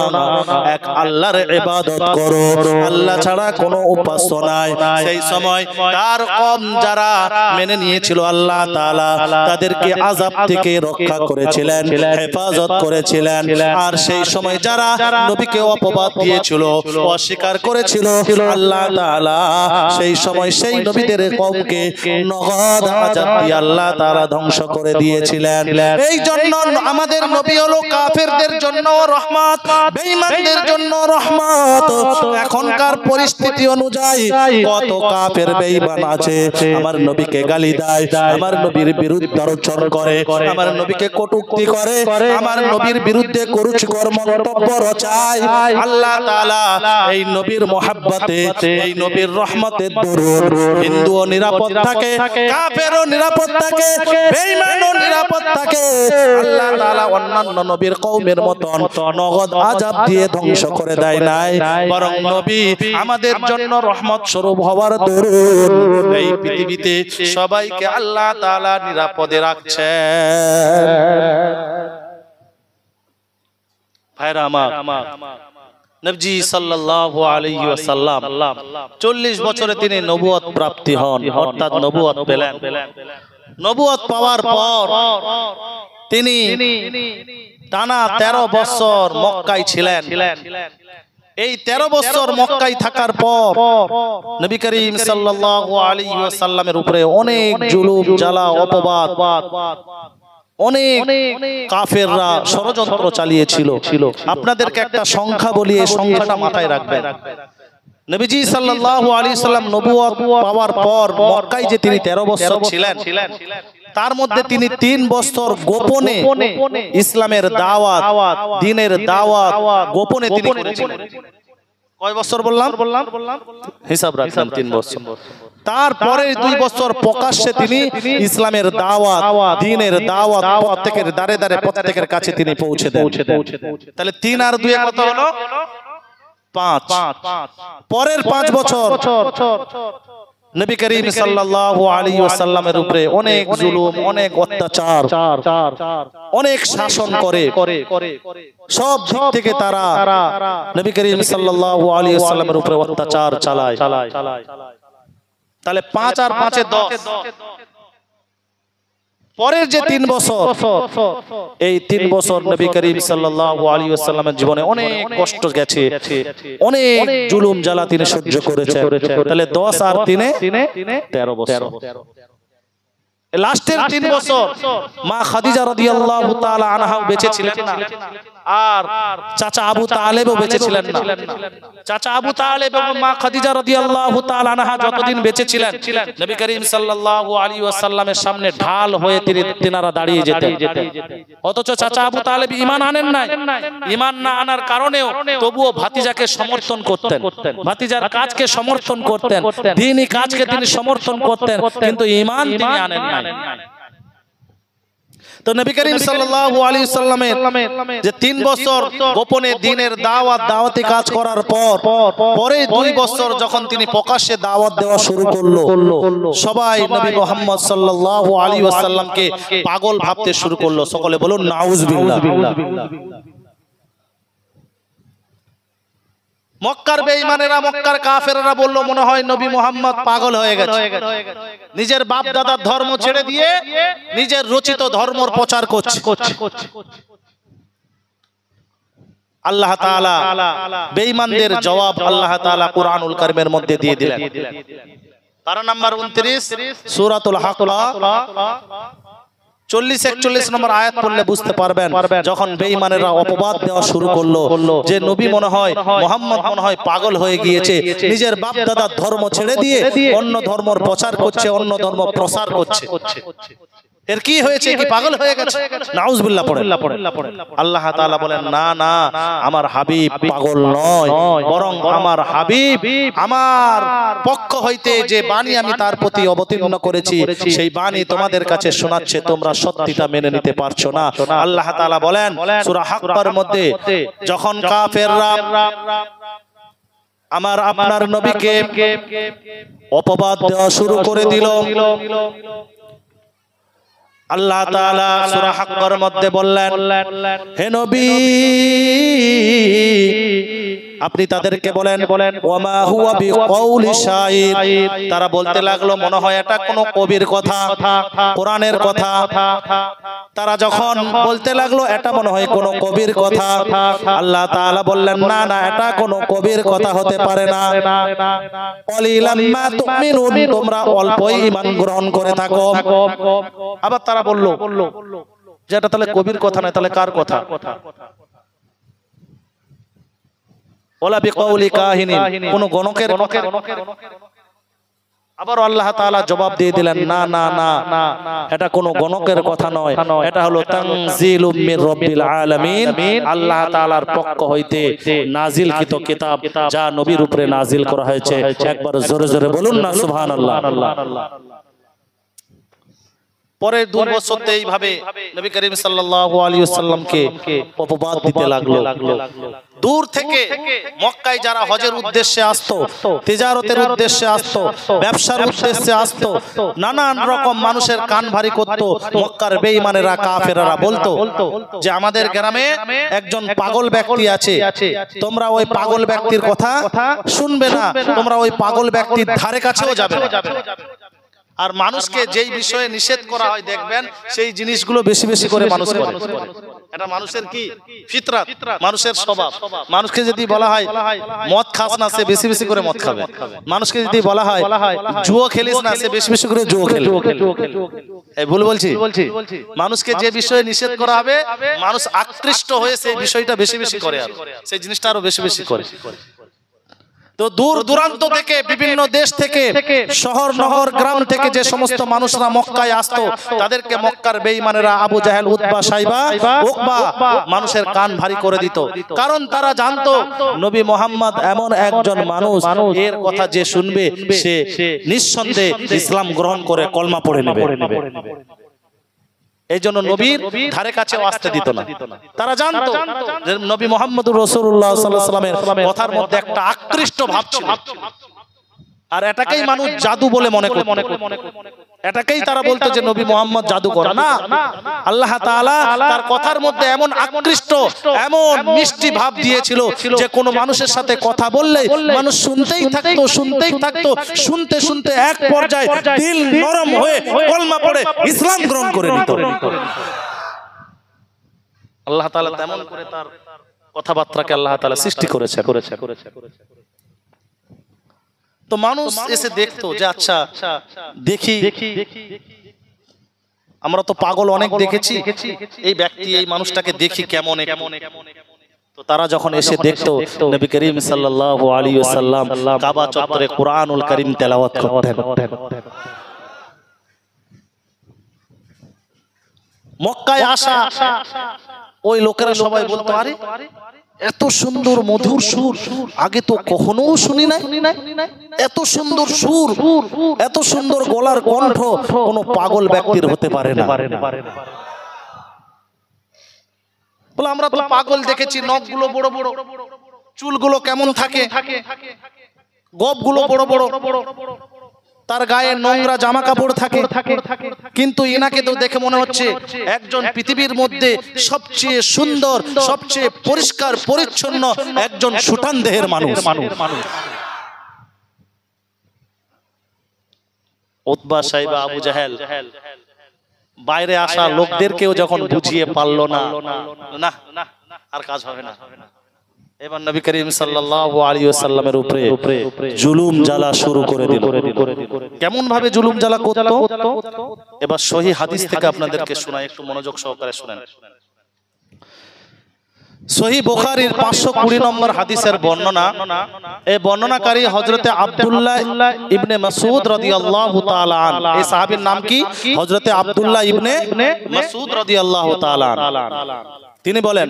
এক আল্লাহর ইবাদত করো, আল্লাহ ছাড়া কোনো উপাস্য নাই। সেই সময় তার কওম যারা মেনে নিয়েছিল আল্লাহ তাআলা তাদেরকে আযাব থেকে রক্ষা করেছিলেন, হেফাজত করেছিলেন। আর সেই সময় যারা নবীকে অপবাদ দিয়েছিল, অস্বীকার করেছিল, আল্লাহ তাআলা সেই সময় সেই নবীদের কওমকে নগদ আযাব দিয়ে আল্লাহ তাআলা ধ্বংস করে দিয়েছিলেন। এই জন্য আমাদের নবী হলো কাফেরদের জন্য রহমত, বেঈমানদের আমাদের জন্য রহমত। এখনকার পরিস্থিতি অনুযায়ী কত কাফের বেঈমান আছে আমার নবীকে গালি দেয়, আমার নবীর বিরুদ্ধে আচরণ করে, আমার নবীকে কটূক্তি করে, আমার নবীর বিরুদ্ধে কুরুচিকর মন্তব্য রচায়। আল্লাহ তাআলা এই নবীর মহব্বতে, এই নবীর রহমতের দরুন হিন্দুও নিরাপদ থাকে, কাফেরও নিরাপদ থাকে, বেঈমানও নিরাপদ থাকে। আল্লাহ তাআলা অন্যান্য নবীর কওমের মতন নগদ আযাব দিয়ে ধ্বংস করে দেয় নাই, বরং নবী আমাদের জন্য রহমত স্বরূপ হওয়ার দরুন এই পৃথিবীতে সবাইকে আল্লাহ তাআলা নিরাপদে রাখছে। ভাইরা আমার, নবী সাল্লাল্লাহু আলাইহি ওয়াসাল্লাম 40 বছরে তিনি নবুয়ত প্রাপ্তি হন, অর্থাৎ নবুয়ত পেলেন। নবুয়ত পাওয়ার পর তিনি টানা 13 বছর মক্কায় ছিলেন। এই 13 বছর মক্কায় থাকার পর নবী করিম সাল্লাল্লাহু আলাইহি ওয়াসাল্লামের উপরে অনেক জুলুম, জ্বালা, অপবাদ, অনেক কাফেররা ষড়যন্ত্র চালিয়েছিল। আপনাদেরকে একটা সংখ্যা বলি, এই সংখ্যাটা মাথায় রাখবেন। নবীজি সাল্লাল্লাহু আলাইহি সাল্লাম নবুয়ত পাওয়ার পর মক্কায় যে তিনি 13 বছর ছিলেন, তার মধ্যে তিনি 3 বছর গোপনে ইসলামের দাওয়াত, দ্বীনের দাওয়াত গোপনে তিনি করেছিলেন। কয় বছর বললাম? হিসাব রাখলাম 3 বছর। তারপরে 2 বছর প্রকাশ্যে তিনি ইসলামের দাওয়াত, দ্বীনের দাওয়াত প্রত্যেকের দাঁড়ে দাঁড়ে প্রত্যেকের কাছে তিনি পৌঁছে দেন। তাহলে 3 আর 2 কত হলো? 5। পরের 5 বছর নবী করিম সাল্লাল্লাহু আলাইহি ওয়াসাল্লামের উপরে অনেক জুলুম, অনেক অত্যাচার, অনেক শাসন করে। সব দিক থেকে তারা নবী করিম সাল্লাল্লাহু আলাইহি ওয়াসাল্লামের উপরে অত্যাচার চালায়। তাহলে 5 আর 5 এ 10। পরের যে 3 বছর, এই 3 বছর নবী করিম সাল্লাল্লাহু আলাইহি ওয়াসাল্লামের জীবনে অনেক কষ্ট গেছে, অনেক জুলুম জ্বালা তিনি সহ্য করেছেন। তাহলে 10 আর 3 এ 13 বছর। লাস্টের 3 বছর মা খাদিজা রাদিয়াল্লাহু তাআলা আনহা বেঁচে ছিলেন না, আর চাচা আবু তালেবও বেঁচে ছিলেন না। চাচা আবু তালেব এবং মা খাদিজা রাদিয়াল্লাহু তাআলা আনহা যতদিন বেঁচে ছিলেন, নবী করিম সাল্লাল্লাহু আলাইহি ওয়াসাল্লামের সামনে ঢাল হয়ে তিনারা দাঁড়িয়ে যেতেন। অথচ চাচা আবু তালেব ঈমান আনেন নাই। ঈমান না আনার কারণেও তবুও ভাতিজাকে সমর্থন করতেন, ভাতিজার কাজকে সমর্থন করতেন, দ্বীনি কাজকে তিনি সমর্থন করতেন, কিন্তু ঈমান তিনি আনেন নাই। তো নবী করিম সাল্লাল্লাহু আলাইহি ওয়াসাল্লামের যে 3 বছর গোপনে দ্বীনের দাওয়াতি কাজ করার পর, পরে 2 বছর যখন তিনি প্রকাশ্যে দাওয়াত দেওয়া শুরু করলো, সবাই নবী মুহাম্মদ সাল্লাল্লাহু আলাইহি ওয়াসাল্লামকে পাগল ভাবতে শুরু করলো। সকলে বলুন নাউজুবিল্লাহ। মক্কার বেঈমানেরা, মক্কার কাফেররা বলল, মনে হয় নবী মুহাম্মদ পাগল হয়ে গেছে, নিজের বাপ দাদার ধর্ম ছেড়ে দিয়ে নিজের রচিত ধর্মের প্রচার করছে। আল্লাহ তাআলা বেঈমানদের জবাব আল্লাহ তাআলা কুরআনুল কারীমের মধ্যে দিয়ে দিলেন। পারা নাম্বার 29 সূরাতুল হাক্কা 40-41 নম্বর আয়াত পড়লে বুঝতে পারবেন, যখন বেঈমানেরা অপবাদ দেওয়া শুরু করলো যে নবী মনে হয়, মুহাম্মদ মনে হয় পাগল হয়ে গিয়েছে, নিজের বাপ দাদার ধর্ম ছেড়ে দিয়ে অন্য ধর্মের প্রচার করছে, অন্য ধর্ম প্রসার করছে। এর কি হয়েছে? কি পাগল হয়ে গেছে? নাউজুবিল্লাহ পড়ে। আল্লাহ তাআলা বলেন, না না, আমার হাবিব পাগল নয়, বরং আমার হাবিব আমার পক্ষ হইতে যে বাণী আমি তার প্রতি অবতীর্ণ করেছি, সেই বাণী তোমাদের কাছে শোনাচ্ছে, তোমরা সত্যিটা মেনে নিতে পারছো না। আল্লাহ তাআলা বলেন সূরা হাক্কার মধ্যে, যখন কাফেররা আমার আপনার নবীকে অপবাদ দেওয়া শুরু করে দিল, আল্লাহ তাআলা সূরা হাক্কার মধ্যে বললেন, হে নবী আপনি তাদেরকে বলেন, ওয়ামা হুয়া বিকাউলি শাইর। তারা বলতে লাগলো, মনে হয় এটা কোনো কবির কথা, কোরআনের কথা। তারা যখন বলতে লাগলো এটা মনে হয় কোনো কবির কথা, আল্লাহ তাআলা বললেন, না না, এটা কোনো কবির কথা হতে পারে না। কলিলাম মা তুমিনুন, তোমরা অল্পই ঈমান গ্রহণ করে থাকো। আবার তারা বলল যে এটা তাহলে কবির কথা নয়, তাহলে কার কথা? ওয়ালা বিকাউলি কাহিনী, কোন গণকের কথা। আবার আল্লাহ তাআলা জবাব দিয়ে দিলেন, না না না, এটা কোনো গণকের কথা নয়, এটা হলো তানজিলুম মির রাব্বিল আলামিন, আল্লাহ তাআলার পক্ষ হইতে নাজিলকৃত কিতাব, যা নবীর উপরে নাজিল করা হয়েছে। একবার জোরে জোরে বলুন না সুবহানাল্লাহ। পরে 2 বছরতে এইভাবে নবী করিম সাল্লাল্লাহু আলাইহি ওয়াসাল্লামকে অপবাদ দিতে লাগলো। দূর থেকে মক্কায় যারা হজের উদ্দেশ্যে আসতো, তিজারতের উদ্দেশ্যে আসতো, ব্যবসার উদ্দেশ্যে আসতো, নানান রকম মানুষের কান ভারী করত। মক্কার বেঈমানেরা কাফেররা বলতো যে আমাদের গ্রামে একজন পাগল ব্যক্তি আছে, তোমরা ওই পাগল ব্যক্তির কথা শুনবে না, তোমরা ওই পাগল ব্যক্তির ধারে কাছেও যাবে না। আর মানুষকে যেই বিষয়ে নিষেধ করা হয় দেখবেন সেই জিনিসগুলো বেশি বেশি করে মানুষ করে। এটা মানুষের কি ফিতরাত, মানুষের স্বভাব। মানুষকে যদি বলা হয় মদ খাস না, সে বেশি বেশি করে মদ খাবে। মানুষকে যদি বলা হয় জুয়া খেলিস না, সে বেশি বেশি করে জুয়া খেলবে। এই ভুল বলছি? মানুষকে যে বিষয়ে নিষেধ করা হবে মানুষ আকৃষ্ট হয়ে সেই বিষয়টা বেশি বেশি করে, আর সেই জিনিসটা আরো বেশি বেশি করে। তো দূর দূরান্ত থেকে, বিভিন্ন দেশ থেকে, শহর নহর গ্রাম থেকে যে সমস্ত মানুষরা মক্কায় আসতো, তাদেরকে মক্কার বেঈমানেরা আবু জাহেল, উতবা, সাইবা, উকবা মানুষের কান ভারী করে দিত। কারণ তারা জানতো নবী মুহাম্মদ এমন একজন মানুষ, এর কথা যে শুনবে সে নিঃসন্দেহে ইসলাম গ্রহণ করে কলমা পড়ে নেবে। এই জন্য নবীর ধারে কাছেও আসতে দিত না। তারা জানতো যে নবী মুহাম্মদুর রাসূলুল্লাহ সাল্লাল্লাহু আলাইহি ওয়াসাল্লামের কথার মধ্যে একটা আকৃষ্ট ভাব ছিল, আর এটাকেই মানুষ জাদু বলে মনে করত। এটাকেই তারা বলতো যে নবী মুহাম্মদ জাদুকর। না, আল্লাহ তাআলা তার কথার মধ্যে এমন আকৃষ্ট, এমন মিষ্টি ভাব দিয়েছিল যে কোনো মানুষের সাথে কথা বললে মানুষ শুনতেই থাকতো, শুনতেই থাকতো, শুনতে শুনতে এক পর্যায়ে দিল নরম হয়ে কলমা পড়ে ইসলাম গ্রহণ করে নিত। আল্লাহ তাআলা তেমন করে তার কথাবার্তাকে আল্লাহ তাআলা সৃষ্টি করেছে। তো মানুষ এসে দেখতো যে আচ্ছা দেখি, আমরা তো পাগল অনেক দেখেছি, এই ব্যক্তি, এই মানুষটাকে দেখি কেমন। তো তারা যখন এসে দেখতো নবী করিম সাল্লাল্লাহু আলাইহি ওয়াসাল্লাম কাবা চত্বরে কুরআনুল কারীম তেলাওয়াত করতেন। মক্কায় আসা ওই লোকেরা সবাই বলতো, আরে এত সুন্দর মধুর সুর আগে তো কখনো শুনি নাই, এত সুন্দর সুর, এত সুন্দর গলার কণ্ঠ কোনো পাগল ব্যক্তির হতে পারে না। বলে আমরা তো পাগল দেখেছি, নখগুলো বড় বড়, চুলগুলো কেমন থাকে, গোপগুলো বড় বড়, তার গায়ে নোংরা জামা কাপড় থাকে, কিন্তু এনাকে তো দেখে মনে হচ্ছে একজন পৃথিবীর মধ্যে সবচেয়ে সুন্দর, সবচেয়ে পরিষ্কার পরিচ্ছন্ন একজন সুঠাম দেহের মানুষ। উতবা, সাইবা, আবু জাহেল বাইরে আসা লোকদেরকেও যখন বুঝিয়ে পারলো না, না আর কাজ হবে না, এবার নবী করিম সাল্লাল্লাহু আলাইহি ওয়াসাল্লামের উপরে জুলুম জ্বালা শুরু করে দিল। কেমন ভাবে জুলুম জ্বালা করত? এবার সহিহ হাদিস থেকে আপনাদেরকে শোনাই, একটু মনোযোগ সহকারে শুনেন। সহিহ বুখারীর 520 নম্বর হাদিসের বর্ণনা। এই বর্ণনাকারী হযরতে আব্দুল্লাহ ইবনে মাসউদ রাদিয়াল্লাহু তাআলা আন। এই সাহাবীর নাম কি? হযরতে আব্দুল্লাহ ইবনে মাসউদ রাদিয়াল্লাহু তাআলা আন। তিনি বলেন,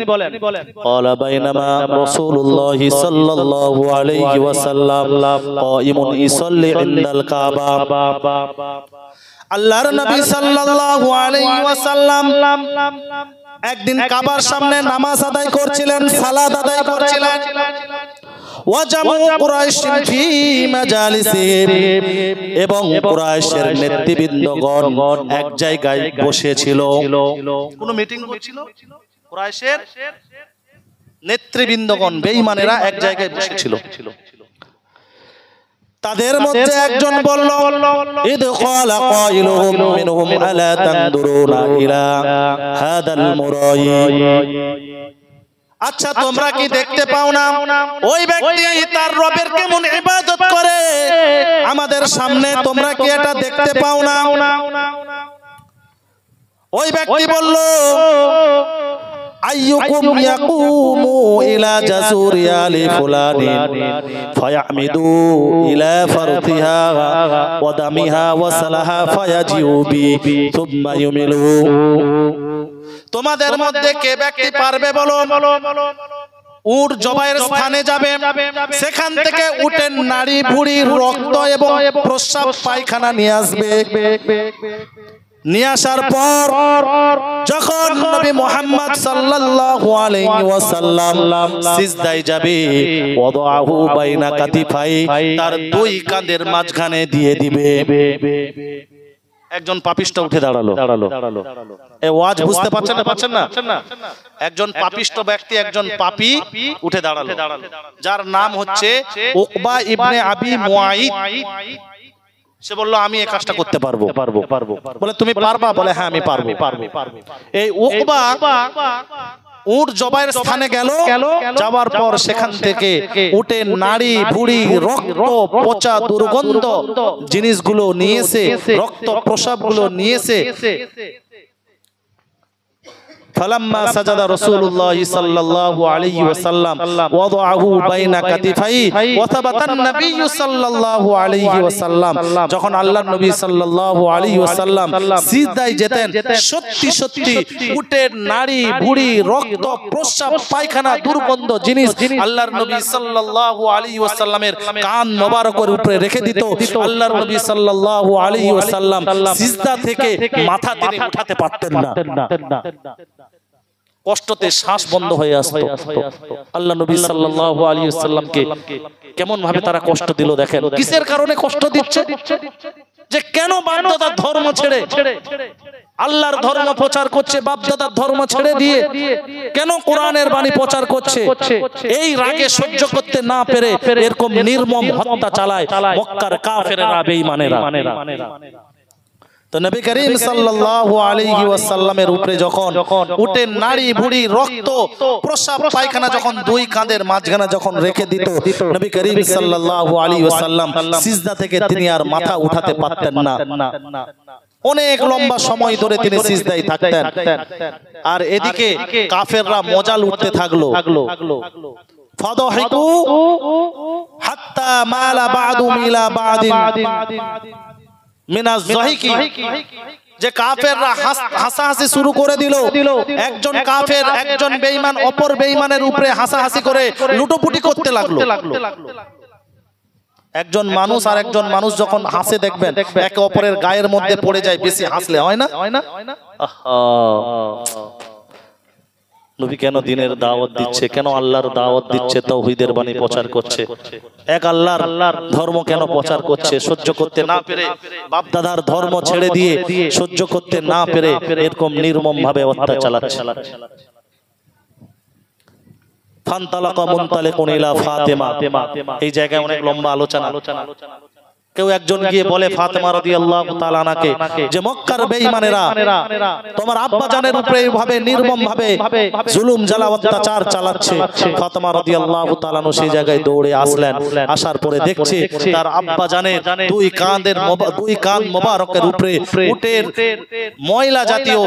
ক্বালা বাইনামা রাসূলুল্লাহ সাল্লাল্লাহু আলাইহি ওয়াসাল্লাম কায়িমুন ইসাল্লি ইনদাল কাবা। আল্লাহর নবী সাল্লাল্লাহু আলাইহি ওয়াসাল্লাম একদিন কাবার সামনে নামাজ আদায় করছিলেন, সালাত আদায় করছিলেন। ওয়াজামু কুরাইশিন ফি মাজালিসিহিম, এবং কুরাইশের নেতৃবৃন্দগণ এক জায়গায় বসেছিল। কোন মিটিং হচ্ছিল, কুরাইশের নেতৃবৃন্দগণ, বেঈমানেরা এক জায়গায় বসেছিল। তাদের মধ্যে একজন বলল, ইদ ক্বালা কাইলুহুম মিনহুম আলা তানদুরুনা ইলা হাদাল মুরাই। আচ্ছা তোমরা কি দেখতে পাও না ওই ব্যক্তি তার রবের কেমন ইবাদত করে আমাদের সামনে, তোমরা কি এটা দেখতে পাও না? ওই ব্যক্তি বলল, আইয়ুকুম ইয়াকুমু ইলা জাসুরি আলি ফুলানিন ফায়ামিদু ইলা ফারতিহা ওয়া দামিহা ওয়া সালাহা ফায়াজিউ বি সুম্মা ইউমিলু। তোমাদের মধ্যে কে ব্যক্তি পারবে বলো, উট জবাইয়ের স্থানে যাবে, সেখান থেকে উটের নাড়ি ভুঁড়ি রক্ত এবং প্রস্রাব পায়খানা নিয়ে আসবে। নিয়ে আসার পর যখন নবী মুহাম্মদ সাল্লাল্লাহু আলাইহি ওয়াসাল্লাম সিজদায় যাবে, ওয়াদাহু বাইনা কাতিফাই, তার দুই কাঁধের মাঝখানে দিয়ে দিবে। একজন পাপিষ্ট উঠে দাঁড়ালো। এই ওয়াজ বুঝতে পারছেন না? একজন পাপিষ্ট ব্যক্তি, একজন পাপী উঠে দাঁড়ালো, যার নাম হচ্ছে উকবা ইবনে আবি মুআইদ। সে বলল আমি এই কাজটা করতে পারবো। বলে তুমি পারবা? বলে হ্যাঁ আমি পারবো। এই উকবা উট জবাইয়ের স্থানে গেল, যাওয়ার পর সেখান থেকে উটের নাড়ি ভুঁড়ি রক্ত পচা দুর্গন্ধ জিনিসগুলো নিয়েছে, রক্ত প্রস্রাবগুলো নিয়েছে। ফালাম্মা সাজাদা রাসূলুল্লাহ সাল্লাল্লাহু আলাইহি ওয়াসাল্লাম ওয়াদাহু বাইনা কাতিফাই ওয়া সাবাতান নবী সাল্লাল্লাহু আলাইহি ওয়াসাল্লাম, যখন আল্লাহর নবী সাল্লাল্লাহু আলাইহি ওয়াসাল্লাম সিজদায় যেতেন, সত্যি সত্যি উটের নাড়ি ভুঁড়ি রক্ত প্রস্রাব পায়খানা দুর্গন্ধ জিনিস আল্লাহর নবী সাল্লাল্লাহু আলাইহি ওয়াসাল্লামের কান মোবারকের উপরে রেখে দিত। আল্লাহর নবী সাল্লাল্লাহু আলাইহি ওয়াসাল্লাম সিজদা থেকে মাথা তিনি উঠাতে পারতেন না। কষ্টতে শ্বাস বন্ধ হয়ে আসতো। আল্লাহ নবী সাল্লাল্লাহু আলাইহি ওয়াসাল্লামকে কেমন ভাবে তারা কষ্ট দিল দেখেন। কিসের কারণে কষ্ট দিচ্ছে? যে কেন বাপদাদার ধর্ম ছেড়ে আল্লাহর ধর্ম প্রচার করছে, বাপদাদার ধর্ম ছেড়ে দিয়ে কেন কোরআনের বাণী প্রচার করছে? এই রাগে সহ্য করতে না পেরে এরকম নির্মম হত্যা চালায় মক্কার কাফেররা, বেঈমানেরা। তো নবী করিম সাল্লাল্লাহু আলাইহি ওয়াসাল্লামের উপরে যখন উটের নাড়ি ভুঁড়ি রক্ত প্রস্রাব পায়খানা যখন দুই কাঁধের মাঝখানে যখন রেখে দিত, নবী করিম সাল্লাল্লাহু আলাইহি ওয়াসাল্লাম সিজদা থেকে তিনি আর মাথা উঠাতে পারতেন না। অনেক লম্বা সময় ধরে তিনি সিজদায় থাকতেন। আর এদিকে কাফেররা মজা লুটতে থাকলো। ফাদাহিকু হাত্তা মালা বাদু মিলা বাদিন মিনাজ যাহিকি, যে কাফেররা হাসাহাসি শুরু করে দিল। একজন কাফের একজন বেঈমান অপর বেঈমানের উপরে হাসাহাসি করে লুটোপুটি করতে লাগলো। একজন মানুষ আর একজন মানুষ যখন হাসে দেখবেন একে অপরের গায়ের মধ্যে পড়ে যায়, বেশি হাসলে হয় না? নবী কেন দিনের দাওয়াত দিচ্ছে, কেন আল্লাহর দাওয়াত দিচ্ছে, তাওহীদের বাণী প্রচার করছে, এক আল্লাহর ধর্ম কেন প্রচার করছে? সহ্য করতে না পেরে বাপ দাদার ধর্ম ছেড়ে দিয়ে সহ্য করতে না পেরে এরকম নির্মম ভাবে অত্যাচার চালাচ্ছে। ফান্তালাকা মুনতালিকুন ইলা ফাতেমা, এই জায়গায় অনেক লম্বা আলোচনা। কেউ একজন গিয়ে বলে ফাতেমা রাদিয়াল্লাহু তাআলা আনহাকে যে মক্কার বেঈমানেরা তোমার আব্বা জানের উপরে এইভাবে নির্মম ভাবে জুলুম জ্বালা অত্যাচার চালাচ্ছে। ফাতেমা রাদিয়াল্লাহু তাআলা সেই জায়গায় দৌড়ে আসলেন। আসার পরে দেখছে তার আব্বা জানের দুই কান মোবারকের উপরে উটের ময়লা জাতীয়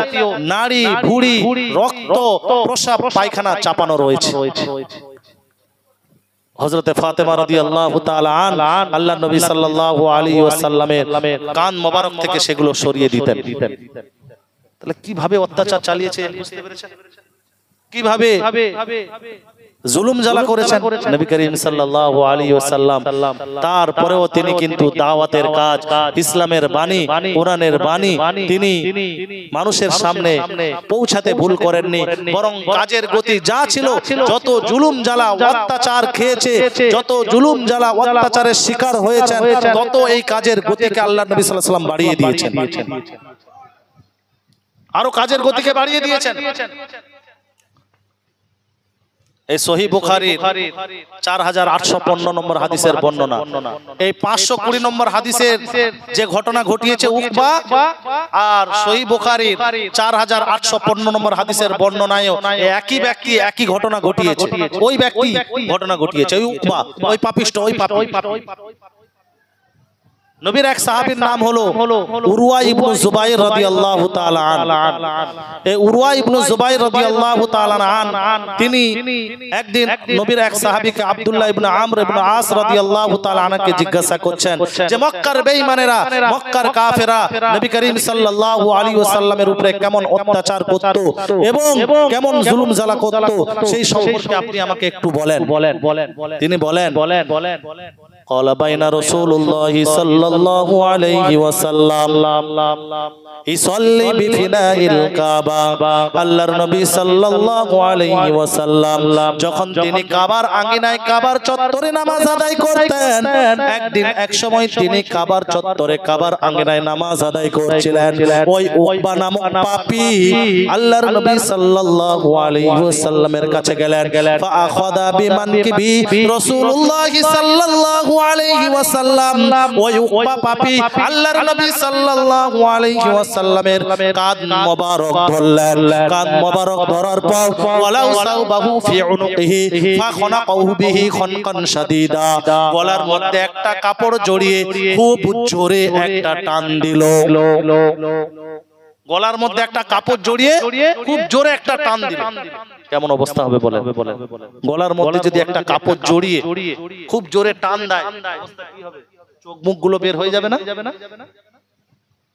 নাড়ি ভুঁড়ি রক্ত প্রস্রাব পায়খানা চাপানো রয়েছে। হযরতে ফাতেমা রাদিয়াল্লাহু তাআলা আল্লাহর নবী সাল্লাল্লাহু আলাইহি ওয়াসাল্লামের কান মোবারক থেকে সেগুলো সরিয়ে দিতেন। তাহলে কিভাবে অত্যাচার চালিয়েছে বুঝতে পেরেছেন? কিভাবে জুলুম জ্বালা করেছেন নবী করিম সাল্লাল্লাহু আলাইহি ওয়াসাল্লাম। তারপরেও তিনি কিন্তু দাওয়াতের কাজ, ইসলামের বাণী, কোরআনের বাণী তিনি মানুষের সামনে পৌঁছাতে ভুল করেননি, বরং কাজের গতি যা ছিল, যত জুলুম জ্বালা অত্যাচার খেয়েছে, যত জুলুম জ্বালা অত্যাচারের শিকার হয়েছেন, তত এই কাজের গতিকে আল্লাহর নবী সাল্লাল্লাহু আলাইহি ওয়াসাল্লাম বাড়িয়ে দিয়েছেন, আরো কাজের গতিকে বাড়িয়ে দিয়েছেন। এই সহিহ বুখারীর 4855 নম্বর হাদিসের বর্ণনা। এই 520 নম্বর হাদিসের যে ঘটনা ঘটিয়েছে উকবা, আর সহিহ বুখারীর 4855 নম্বর হাদিসের বর্ণনায়ও একই ব্যক্তি একই ঘটনা ঘটিয়েছে। ওই ব্যক্তি ঘটনা ঘটিয়েছে, ওই উকবা, ওই পাপিষ্ট, ওই পাপী। নবীর এক সাহাবীর নাম হলো উরওয়া ইবনে জুবাইর রাদিয়াল্লাহু তাআলা আনহু। এই উরওয়া ইবনে জুবাইর রাদিয়াল্লাহু তাআলা আনহু তিনি একদিন নবীর এক সাহাবীকে আব্দুল্লাহ ইবনে আমর ইবনে আস রাদিয়াল্লাহু তাআলা আনহুকে জিজ্ঞাসা করছেন যে মক্কার বেঈমানেরা, মক্কার কাফেররা নবী করিম সাল্লাল্লাহু আলাইহি ওয়াসাল্লামের উপরে কেমন অত্যাচার করত এবং কেমন জুলুম জালা করত, সেই সম্পর্কে আপনি আমাকে একটু বলেন। তিনি বলেন قال بين رسول الله صلى الله عليه وسلم يصلي بفناء الكعبة আল্লাহর নবী সাল্লাল্লাহু আলাইহি ওয়াসাল্লাম যখন তিনি কাবার আঙ্গিনায় কাবার চত্বরে নামাজ আদায় করতেন, একদিন এক সময় তিনি কাবার চত্বরে কাবার আঙ্গিনায় নামাজ আদায় করছিলেন। ওই উকবা নামক পাপী আল্লাহর নবী সাল্লাল্লাহু আলাইহি ওয়াসাল্লামের কাছে গেলেন। ফাআখাযা বিমানকিবি রাসূলুল্লাহ সাল্লাল্লাহু আলাইহি ওয়াসাল্লাম, ওই উকবা পাপী আল্লাহর নবী সাল্লাল্লাহু আলাইহি ওয়াসাল্লামের কাঁধ মোবারক ধরলেন। কাঁধ মোবারক ধরার পর ওয়ালাউ সাউবাহু ফি উনুকিহি ফাখনাকাহু বিহি খনকান শাদীদা, গলার মধ্যে একটা কাপড় জড়িয়ে খুব জোরে একটা টান দিল। গলার মধ্যে একটা কাপড় জড়িয়ে খুব জোরে একটা টান দিল। কেমন অবস্থা হবে বলেন? গলার মধ্যে যদি একটা কাপড় জড়িয়ে খুব জোরে টান দেয়, অবস্থা কি হবে? চোখ মুখগুলো বের হয়ে যাবে না?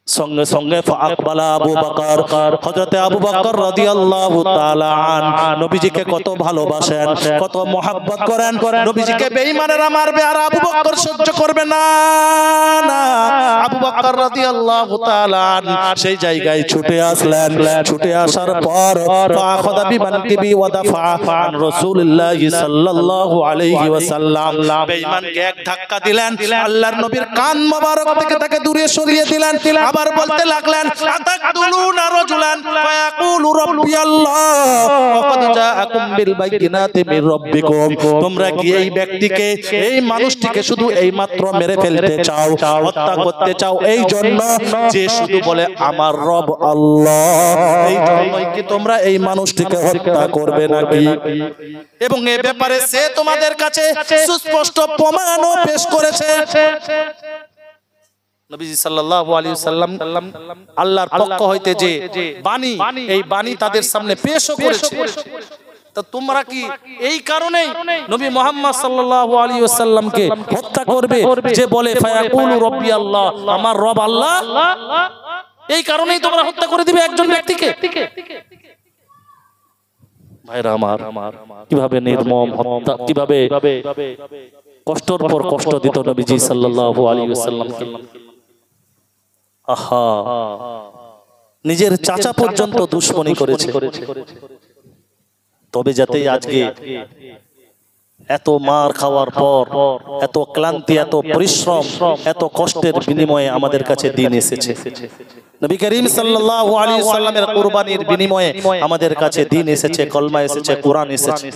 সঙ্গে সঙ্গে আকবালা আবু বকর, হযরতে আবু বকর রাদিয়াল্লাহু তাআলা আনহু নবীজিকে কত ভালোবাসেন, কত মহব্বত করেন। নবীজিকে বেঈমানেরা মারবে আর আবু বকর সহ্য করবে না। আবু বকর রাদিয়াল্লাহু তাআলা আনহু সেই জায়গায় ছুটে আসলেন। ছুটে আসার পর ফাখাযা বিমানকিবি ওয়া দাফা আন রাসূলুল্লাহ সাল্লাল্লাহু আলাইহি ওয়াসাল্লাম, বেঈমানকে এক ধাক্কা দিলেন, আল্লাহর নবীর কান মোবারক থেকে তাকে দূরে সরিয়ে দিলেন। আবার বলতে লাগলেন আতাকদুলুনা রাজুলান ফায়াকুলু রাব্বি আল্লাহ ওয়া ক্বাদ জাআকুম বিল বাইয়িনাতি মির রাব্বিকুম, তোমরা কি এই ব্যক্তিকে, এই মানুষটিকে শুধু এই মাত্র মেরে ফেলতে চাও, হত্যা করতে চাও এই জন্য যে শুধু বলে আমার রব আল্লাহ, এই জন্যই কি তোমরা এই মানুষটিকে হত্যা করবে নাকি? এবং এই ব্যাপারে সে তোমাদের কাছে সুস্পষ্ট প্রমাণও পেশ করেছে। নবীজি সাল্লাল্লাহু আলাইহি ওয়াসাল্লাম আল্লাহর পক্ষ হইতে যে বাণী, এই বাণী তাদের সামনে পেশও করেছে। তো তোমরা কি এই কারণেই নবী মুহাম্মদ সাল্লাল্লাহু আলাইহি ওয়াসাল্লামকে হত্যা করবে যে বলে ফায়াকুলু রাব্বি আল্লাহ, আমার রব আল্লাহ, এই কারণেই তোমরা হত্যা করে দিবে একজন ব্যক্তিকে? ভাইরা আমার, কিভাবে নির্মম হত্যা, কিভাবে কষ্টের পর কষ্ট দিত নবীজি সাল্লাল্লাহু আলাইহি ওয়াসাল্লামকে। আহা, নিজের চাচা পর্যন্ত দুশমনি করেছে। তবে যাতে আজকে এত মার খাওয়ার পর, এত ক্লান্তি, এত পরিশ্রম, এত কষ্টের বিনিময়ে আমাদের কাছে দিন এসেছে। নবী করিম সাল্লাল্লাহু আলাইহি ওয়াসাল্লামের কুরবানির বিনিময়ে আমাদের কাছে দিন এসেছে, কলমা এসেছে, কোরআন এসেছে।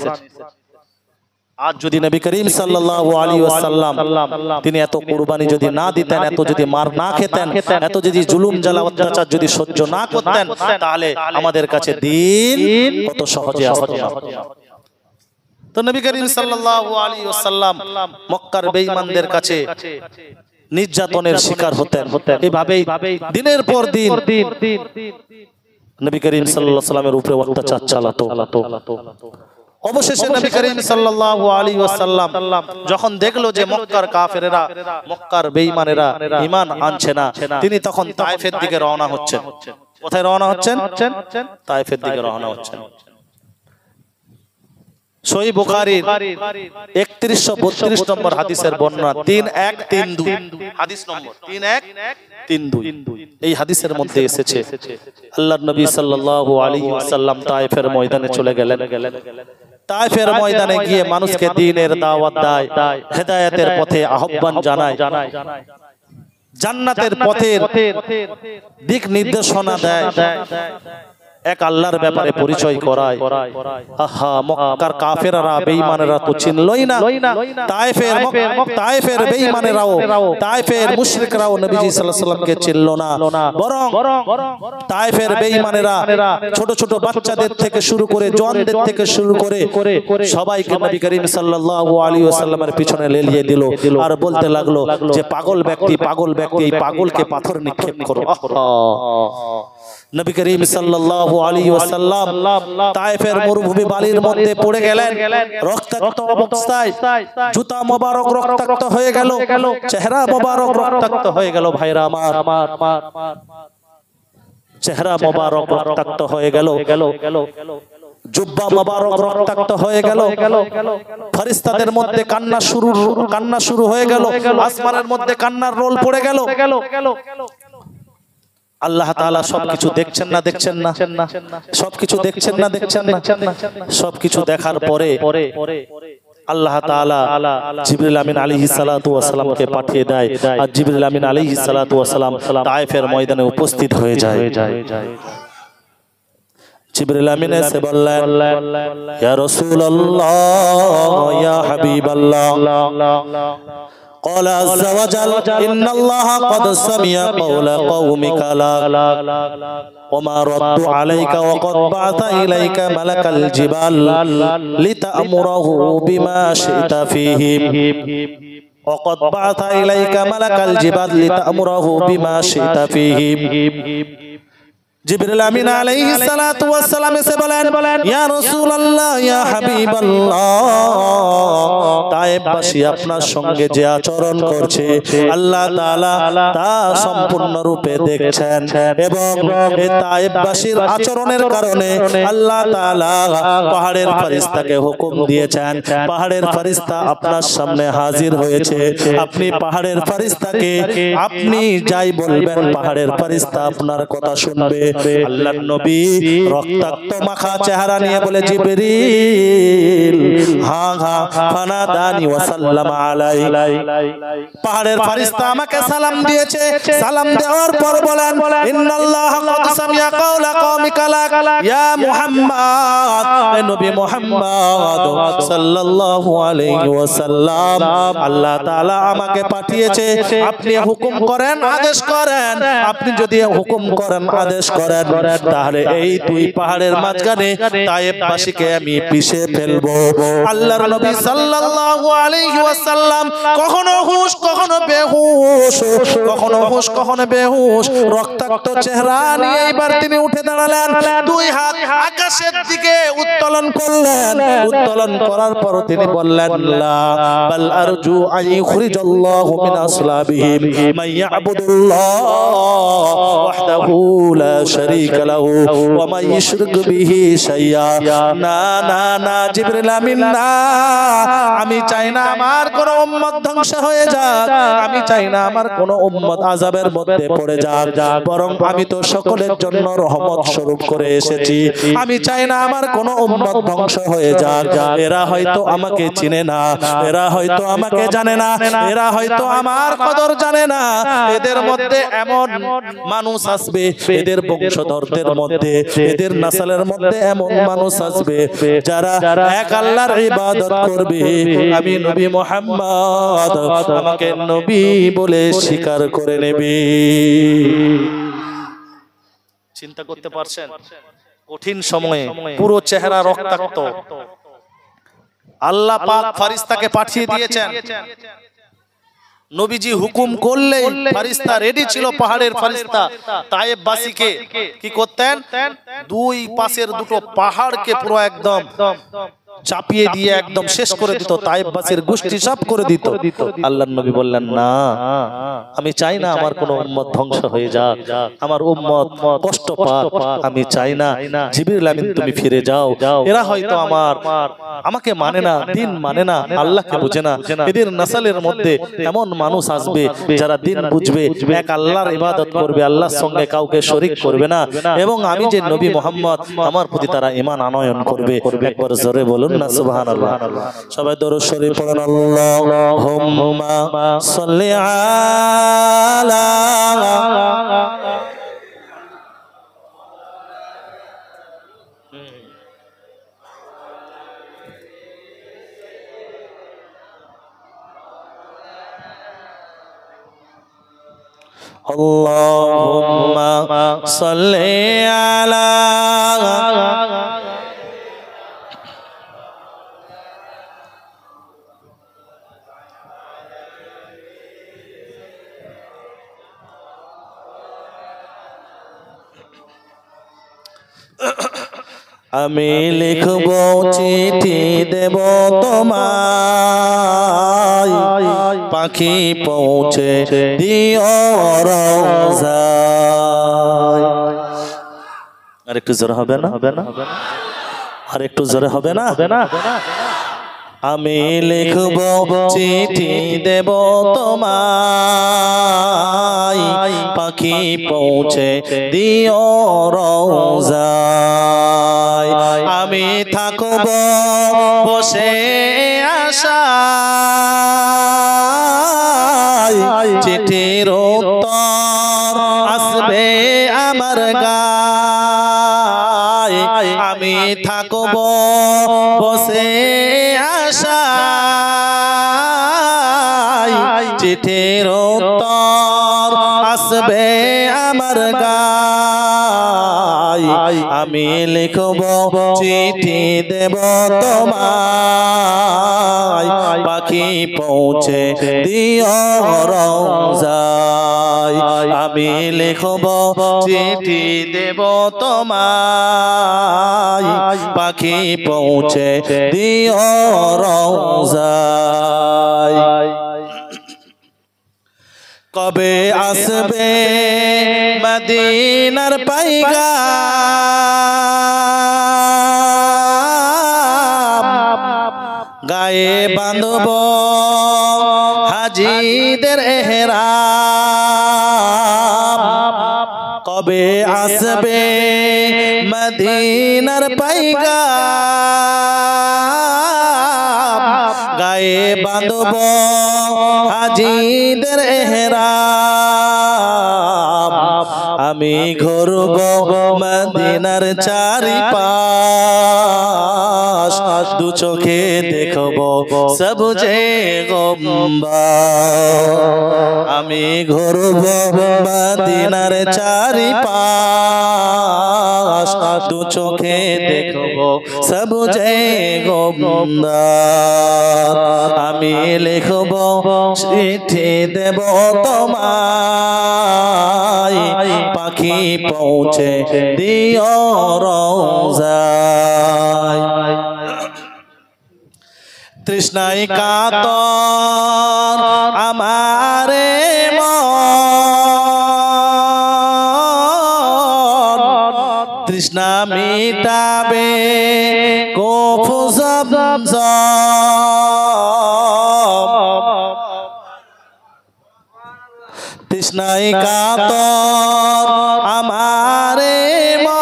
আজ যদি নবী করিম সাল্লাল্লাহু আলাইহি ওয়াসাল্লাম তিনি এত কুরবানি যদি না দিতেন, এত যদি মার না খেতেন, এত যদি জুলুম জ্বালা অত্যাচার যদি সহ্য না করতেন, তাহলে আমাদের কাছে দিন কত সহজে আসতো না। তো নবী করিম সাল্লাল্লাহু আলাইহি ওয়াসাল্লাম মক্কার বেঈমানদের কাছে নির্যাতনের শিকার হতেন। এভাবেই দিনের পর দিন নবী করিম সাল্লাল্লাহু আলাইহি ওয়াসাল্লামের উপরে অত্যাচার চালাতো। অবশেষে নবী করিম সাল্লাল্লাহু আলাইহি ওয়াসাল্লাম যখন দেখলো যে মক্কার কাফেরেরা, মক্কার বেঈমানেরা ঈমান আনছে না, তিনি তখন তায়েফের দিকে রওনা হচ্ছেন। কোথায় রওনা হচ্ছেন? তায়েফের দিকে রওনা হচ্ছেন। সহিহ বুখারীর 3132 নম্বর হাদিসের বর্ণনা 3132, হাদিস নম্বর 3132। এই হাদিসের মধ্যে এসেছে আল্লাহর নবী সাল্লাল্লাহু আলাইহি ওয়াসাল্লাম তায়েফের ময়দানে চলে গেলেন। তায়েফের ময়দানে গিয়ে মানুষকে দ্বীনের দাওয়াত দেয়, হেদায়েতের পথে আহ্বান জানায়, জান্নাতের পথের দিক নির্দেশনা দেয়। এক আল্লাহর ব্যাপারে পরিচয় করায়। আহা, মক্কার কাফেররা বেঈমানেরা তো চিনলই না। তায়েফের বেঈমানেরাও, তায়েফের মুশরিকরাও নবীজি সাল্লাল্লাহু আলাইহি ওয়াসাল্লামকে চিনল না। বরং তায়েফের বেঈমানেরা ছোট ছোট বাচ্চাদের থেকে শুরু করে জওয়ানদের থেকে শুরু করে সবাইকে নবী করিম সাল্লাল্লাহু আলাইহি ওয়াসাল্লামের পিছনে লেলিয়ে দিল আর বলতে লাগলো যে পাগল ব্যক্তি, পাগল ব্যক্তি, এই পাগলকে পাথর নিক্ষেপ করো। নবী করিম সাল্লাল্লাহু আলাইহি ওয়াসাল্লাম তায়েফের মরুভূমি বালির মধ্যে পড়ে গেলেন, রক্তাক্ত অবস্থায়, জুতা মোবারক রক্তাক্ত হয়ে গেল, চেহারা মোবারক রক্তাক্ত হয়ে গেল। ভাইরা আমার, চেহারা মোবারক রক্তাক্ত হয়ে গেল, জুব্বা মোবারক রক্তাক্ত হয়ে গেল, ফেরেশতাদের মধ্যে কান্না শুরু হয়ে গেল, আসমানের মধ্যে কান্নার রোল পড়ে গেল। আল্লাহ তাআলা সবকিছু দেখছেন না, দেখছেন না, সবকিছু দেখছেন না, দেখছেন না। সবকিছু দেখার পরে আল্লাহ তাআলা জিবরিল আমিন আলাইহিস সালাতু ওয়াস সালামকে পাঠিয়ে দেয়, আর জিবরিল আমিন আলাইহিস সালাতু ওয়াস সালাম তায়েফের ময়দানে উপস্থিত হয়ে যায়। জিবরিল আমিন এসে বললেন, ইয়া রাসূলুল্লাহ, ইয়া হাবিবাল্লাহ, قال عز وجل إن الله قد سمع قول قومك لا وما رد عليك وقد بعث إليك ملك الجبال لتأمره بما شئت فيهم وقد بعث إليك ملك الجبال لتأمره بما شئت فيهم। জিবরিল আমিন আলাইহিস সালাতু ওয়াস সালাম এসে বলেন, ইয়া রাসূলুল্লাহ, ইয়া হাবিবাল্লাহ, তায়েফবাসী আপনার সঙ্গে যে আচরণ করছে আল্লাহ তাআলা তা সম্পূর্ণরূপে দেখছেন, এবং এই তায়েফবাসীর আচরণের কারণে আল্লাহ তাআলা পাহাড়ের ফেরেশতাকে হুকুম দিয়েছেন, পাহাড়ের ফেরেশতা আপনার সামনে হাজির হয়েছে। আপনি পাহাড়ের ফেরেশতাকে আপনি যাই বলবেন পাহাড়ের ফেরেশতা আপনার কথা শুনবে। আল্লাহর নবী রক্তাক্ত মাখা চেহারা নিয়ে বলে, জিবরিল, হ্যাঁ হ্যাঁ, ফানাদানি ওয়া সাল্লামা আলাই। পাহাড়ের ফেরেশতা আমাকে সালাম দিয়েছে। সালাম দেওয়ার পর বলেন, ইন্নাল্লাহ ক্বাদ সামিআ কাওলা কওমিকা লাক ইয়া মুহাম্মদ, এ নবী মুহাম্মদ সাল্লাল্লাহু আলাইহি ওয়াসাল্লাম, আল্লাহ তাআলা আমাকে পাঠিয়েছে, আপনি হুকুম করেন, আদেশ করেন। আপনি যদি হুকুম করেন, আদেশ করেন, তাহলে এই দুই পাহাড়ের মাঝখানে তায়েফবাসীকে আমি পিষে ফেলবো। আল্লাহর নবী সাল্লাল্লাহু আলাইহি ওয়াসাল্লাম কখনো হুঁশ কখনো বেহুশ, কখনো হুঁশ কখনো বেহুশ, রক্তাক্ত চেহারা নিয়ে এবার তিনি উঠে দাঁড়ালেন, দুই হাত আকাশের দিকে উত্তোলন করলেন। উত্তোলন করার পর তিনি বললেন, লা বাল আরজু আন ইখরিজাল্লাহু মিন আসলাবিহিম মান ইয়াবুদুল্লাহ ওয়াহদাহু লা শারীকা লাহু ওয়া মান ইশরিক বিহি শাইয়া। না না না জিবরিল আমিন, না, আমি চাই না আমার কোন উম্মত ধ্বংস হয়ে যাক, আমি চাই না আমার কোন উম্মত আযাবের মধ্যে পড়ে যাক, বরং আমি তো সকলের জন্য রহমত স্বরূপ করে এসেছি। আমি চাই না আমার কোন উম্মত ধ্বংস হয়ে যাক। এরা হয়তো আমাকে চিনে না, এরা হয়তো আমাকে জানে না, এরা হয়তো আমার কদর জানে না। এদের মধ্যে এমন মানুষ আসবে, এদের বংশধরদের মধ্যে, এদের নাসলের মধ্যে এমন মানুষ আসবে যারা এক আল্লাহর ইবাদত করবে। আমি নবী মুহাম্মদ আমাকে নবী বলে স্বীকার করে নেবে। চিন্তা করতে পারছেন? কঠিন সময়ে পুরো চেহারা রক্তাক্ত, আল্লাহ পাক ফেরেশতাকে পাঠিয়ে দিয়েছেন। নবীজি হুকুম করলে ফেরেশতা রেডি ছিল। পাহাড়ের ফেরেশতা তায়েফবাসীকে কি করতেন? দুই পাশের দুটো পাহাড়কে পুরো একদম চাপিয়ে দিয়ে একদম শেষ করে দিত, তায়েফবাসীর গোষ্ঠী সব করে দিত। আল্লাহর নবী বললেন, না, আমি চাই না আমার কোন উম্মত ধ্বংস হয়ে যাক, আমার উম্মত কষ্ট পাক, আমি চাই না। জিবরিল আমিন, তুমি ফিরে যাও। এরা হয়তো আমাকে মানে না, দিন মানে না, আল্লাহকে বুঝে না। এদের নাসলের মধ্যে এমন মানুষ আসবে যারা দিন বুঝবে, এক আল্লাহর ইবাদত করবে, আল্লাহর সঙ্গে কাউকে শরীক করবে না, এবং আমি যে নবী মুহাম্মদ আমার প্রতি তারা ঈমান আনয়ন করবে। একবার জোরে বলুন না সুবহানাল্লাহ। সবাই দরুদ শরীফ পড়ুন, আল্লাহুম্মা সাল্লি আলা আল্লাহুম্মা সাল্লি আলা আমি লিখব চিঠি দেব তোমায় পাখি পৌঁছে দিও রওজায়। আর একটু জোরে হবে না? আর একটু জোরে হবে না? আমি লিখব চিঠি দেব তোমায় পাখি পৌঁছে দিও রওজায়। আমি থাকব বসে আশায় চিঠির উত্তর আসবে আমার গায়। আমি থাকব বসে আশায় চিঠির উত্তর আসবে আমার গায়। আমি লিখব চিঠি দেব তোমায় পাখি পৌঁছে দিও রওজায়। আমি লিখব চিঠি দেব তোমায় পাখি পৌঁছে দিও রওজায়। কবে আসবে মদিনার পাইগাম গায়ে বাঁধব হাজিদের এহরাম। কবে আসবে মদিনার পাইগাম গায়ে বাঁধব হাজিদের এহরাম। আমি ঘুরব মদিনার চারিপাশ দু চোখে দেখব সবুজে গম্বর। আমি ঘুরব মদিনার চারিপাশ দু চোখে দেখব সবুজে গম্বর। আমি লিখব চিঠি দেব তোমায় পাখি পৌঁছে দিও রওজায়। তৃষ্ণায় কাতর আমারে মন তৃষ্ণা মিটাবে কফু জমজম। তৃষ্ণায় কাতর আমারে মন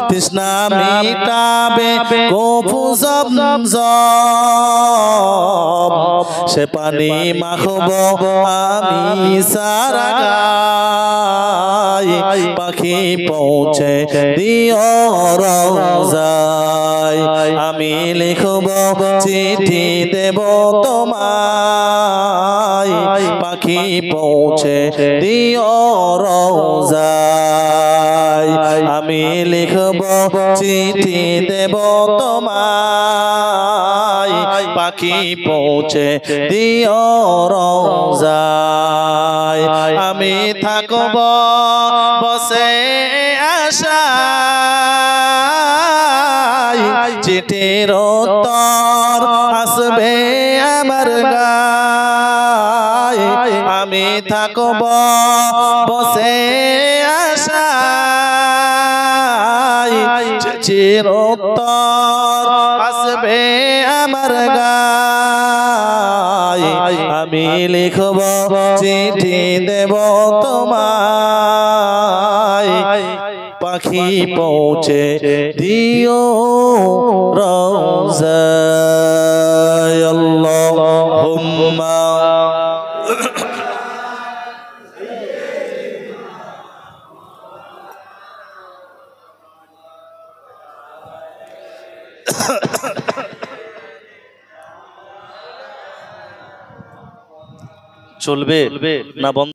তৃষ্ণা মিটাবে কফু জমজম। সে পানি মাখব আমি সারা গায় পাখি পৌঁছে দিও রওজায়। আমি লিখব চিঠি দেব তোমায় পাখি পৌঁছে দিও রওজায়। আমি লিখব চিঠি দেব তোমায় পাখি পৌঁছে দিও রওজায়। আমি থাকব বসে আশায় চিঠির উত্তর আসবে আমার গায়। আমি থাকব বসে আশায় চিঠির উত্তর আসবে আমার গায়। আমি লিখব চিঠি দেব তোমায় পাখি পৌঁছে দিও রওজায়। আল্লাহুম্মা চলবে না বন্ধ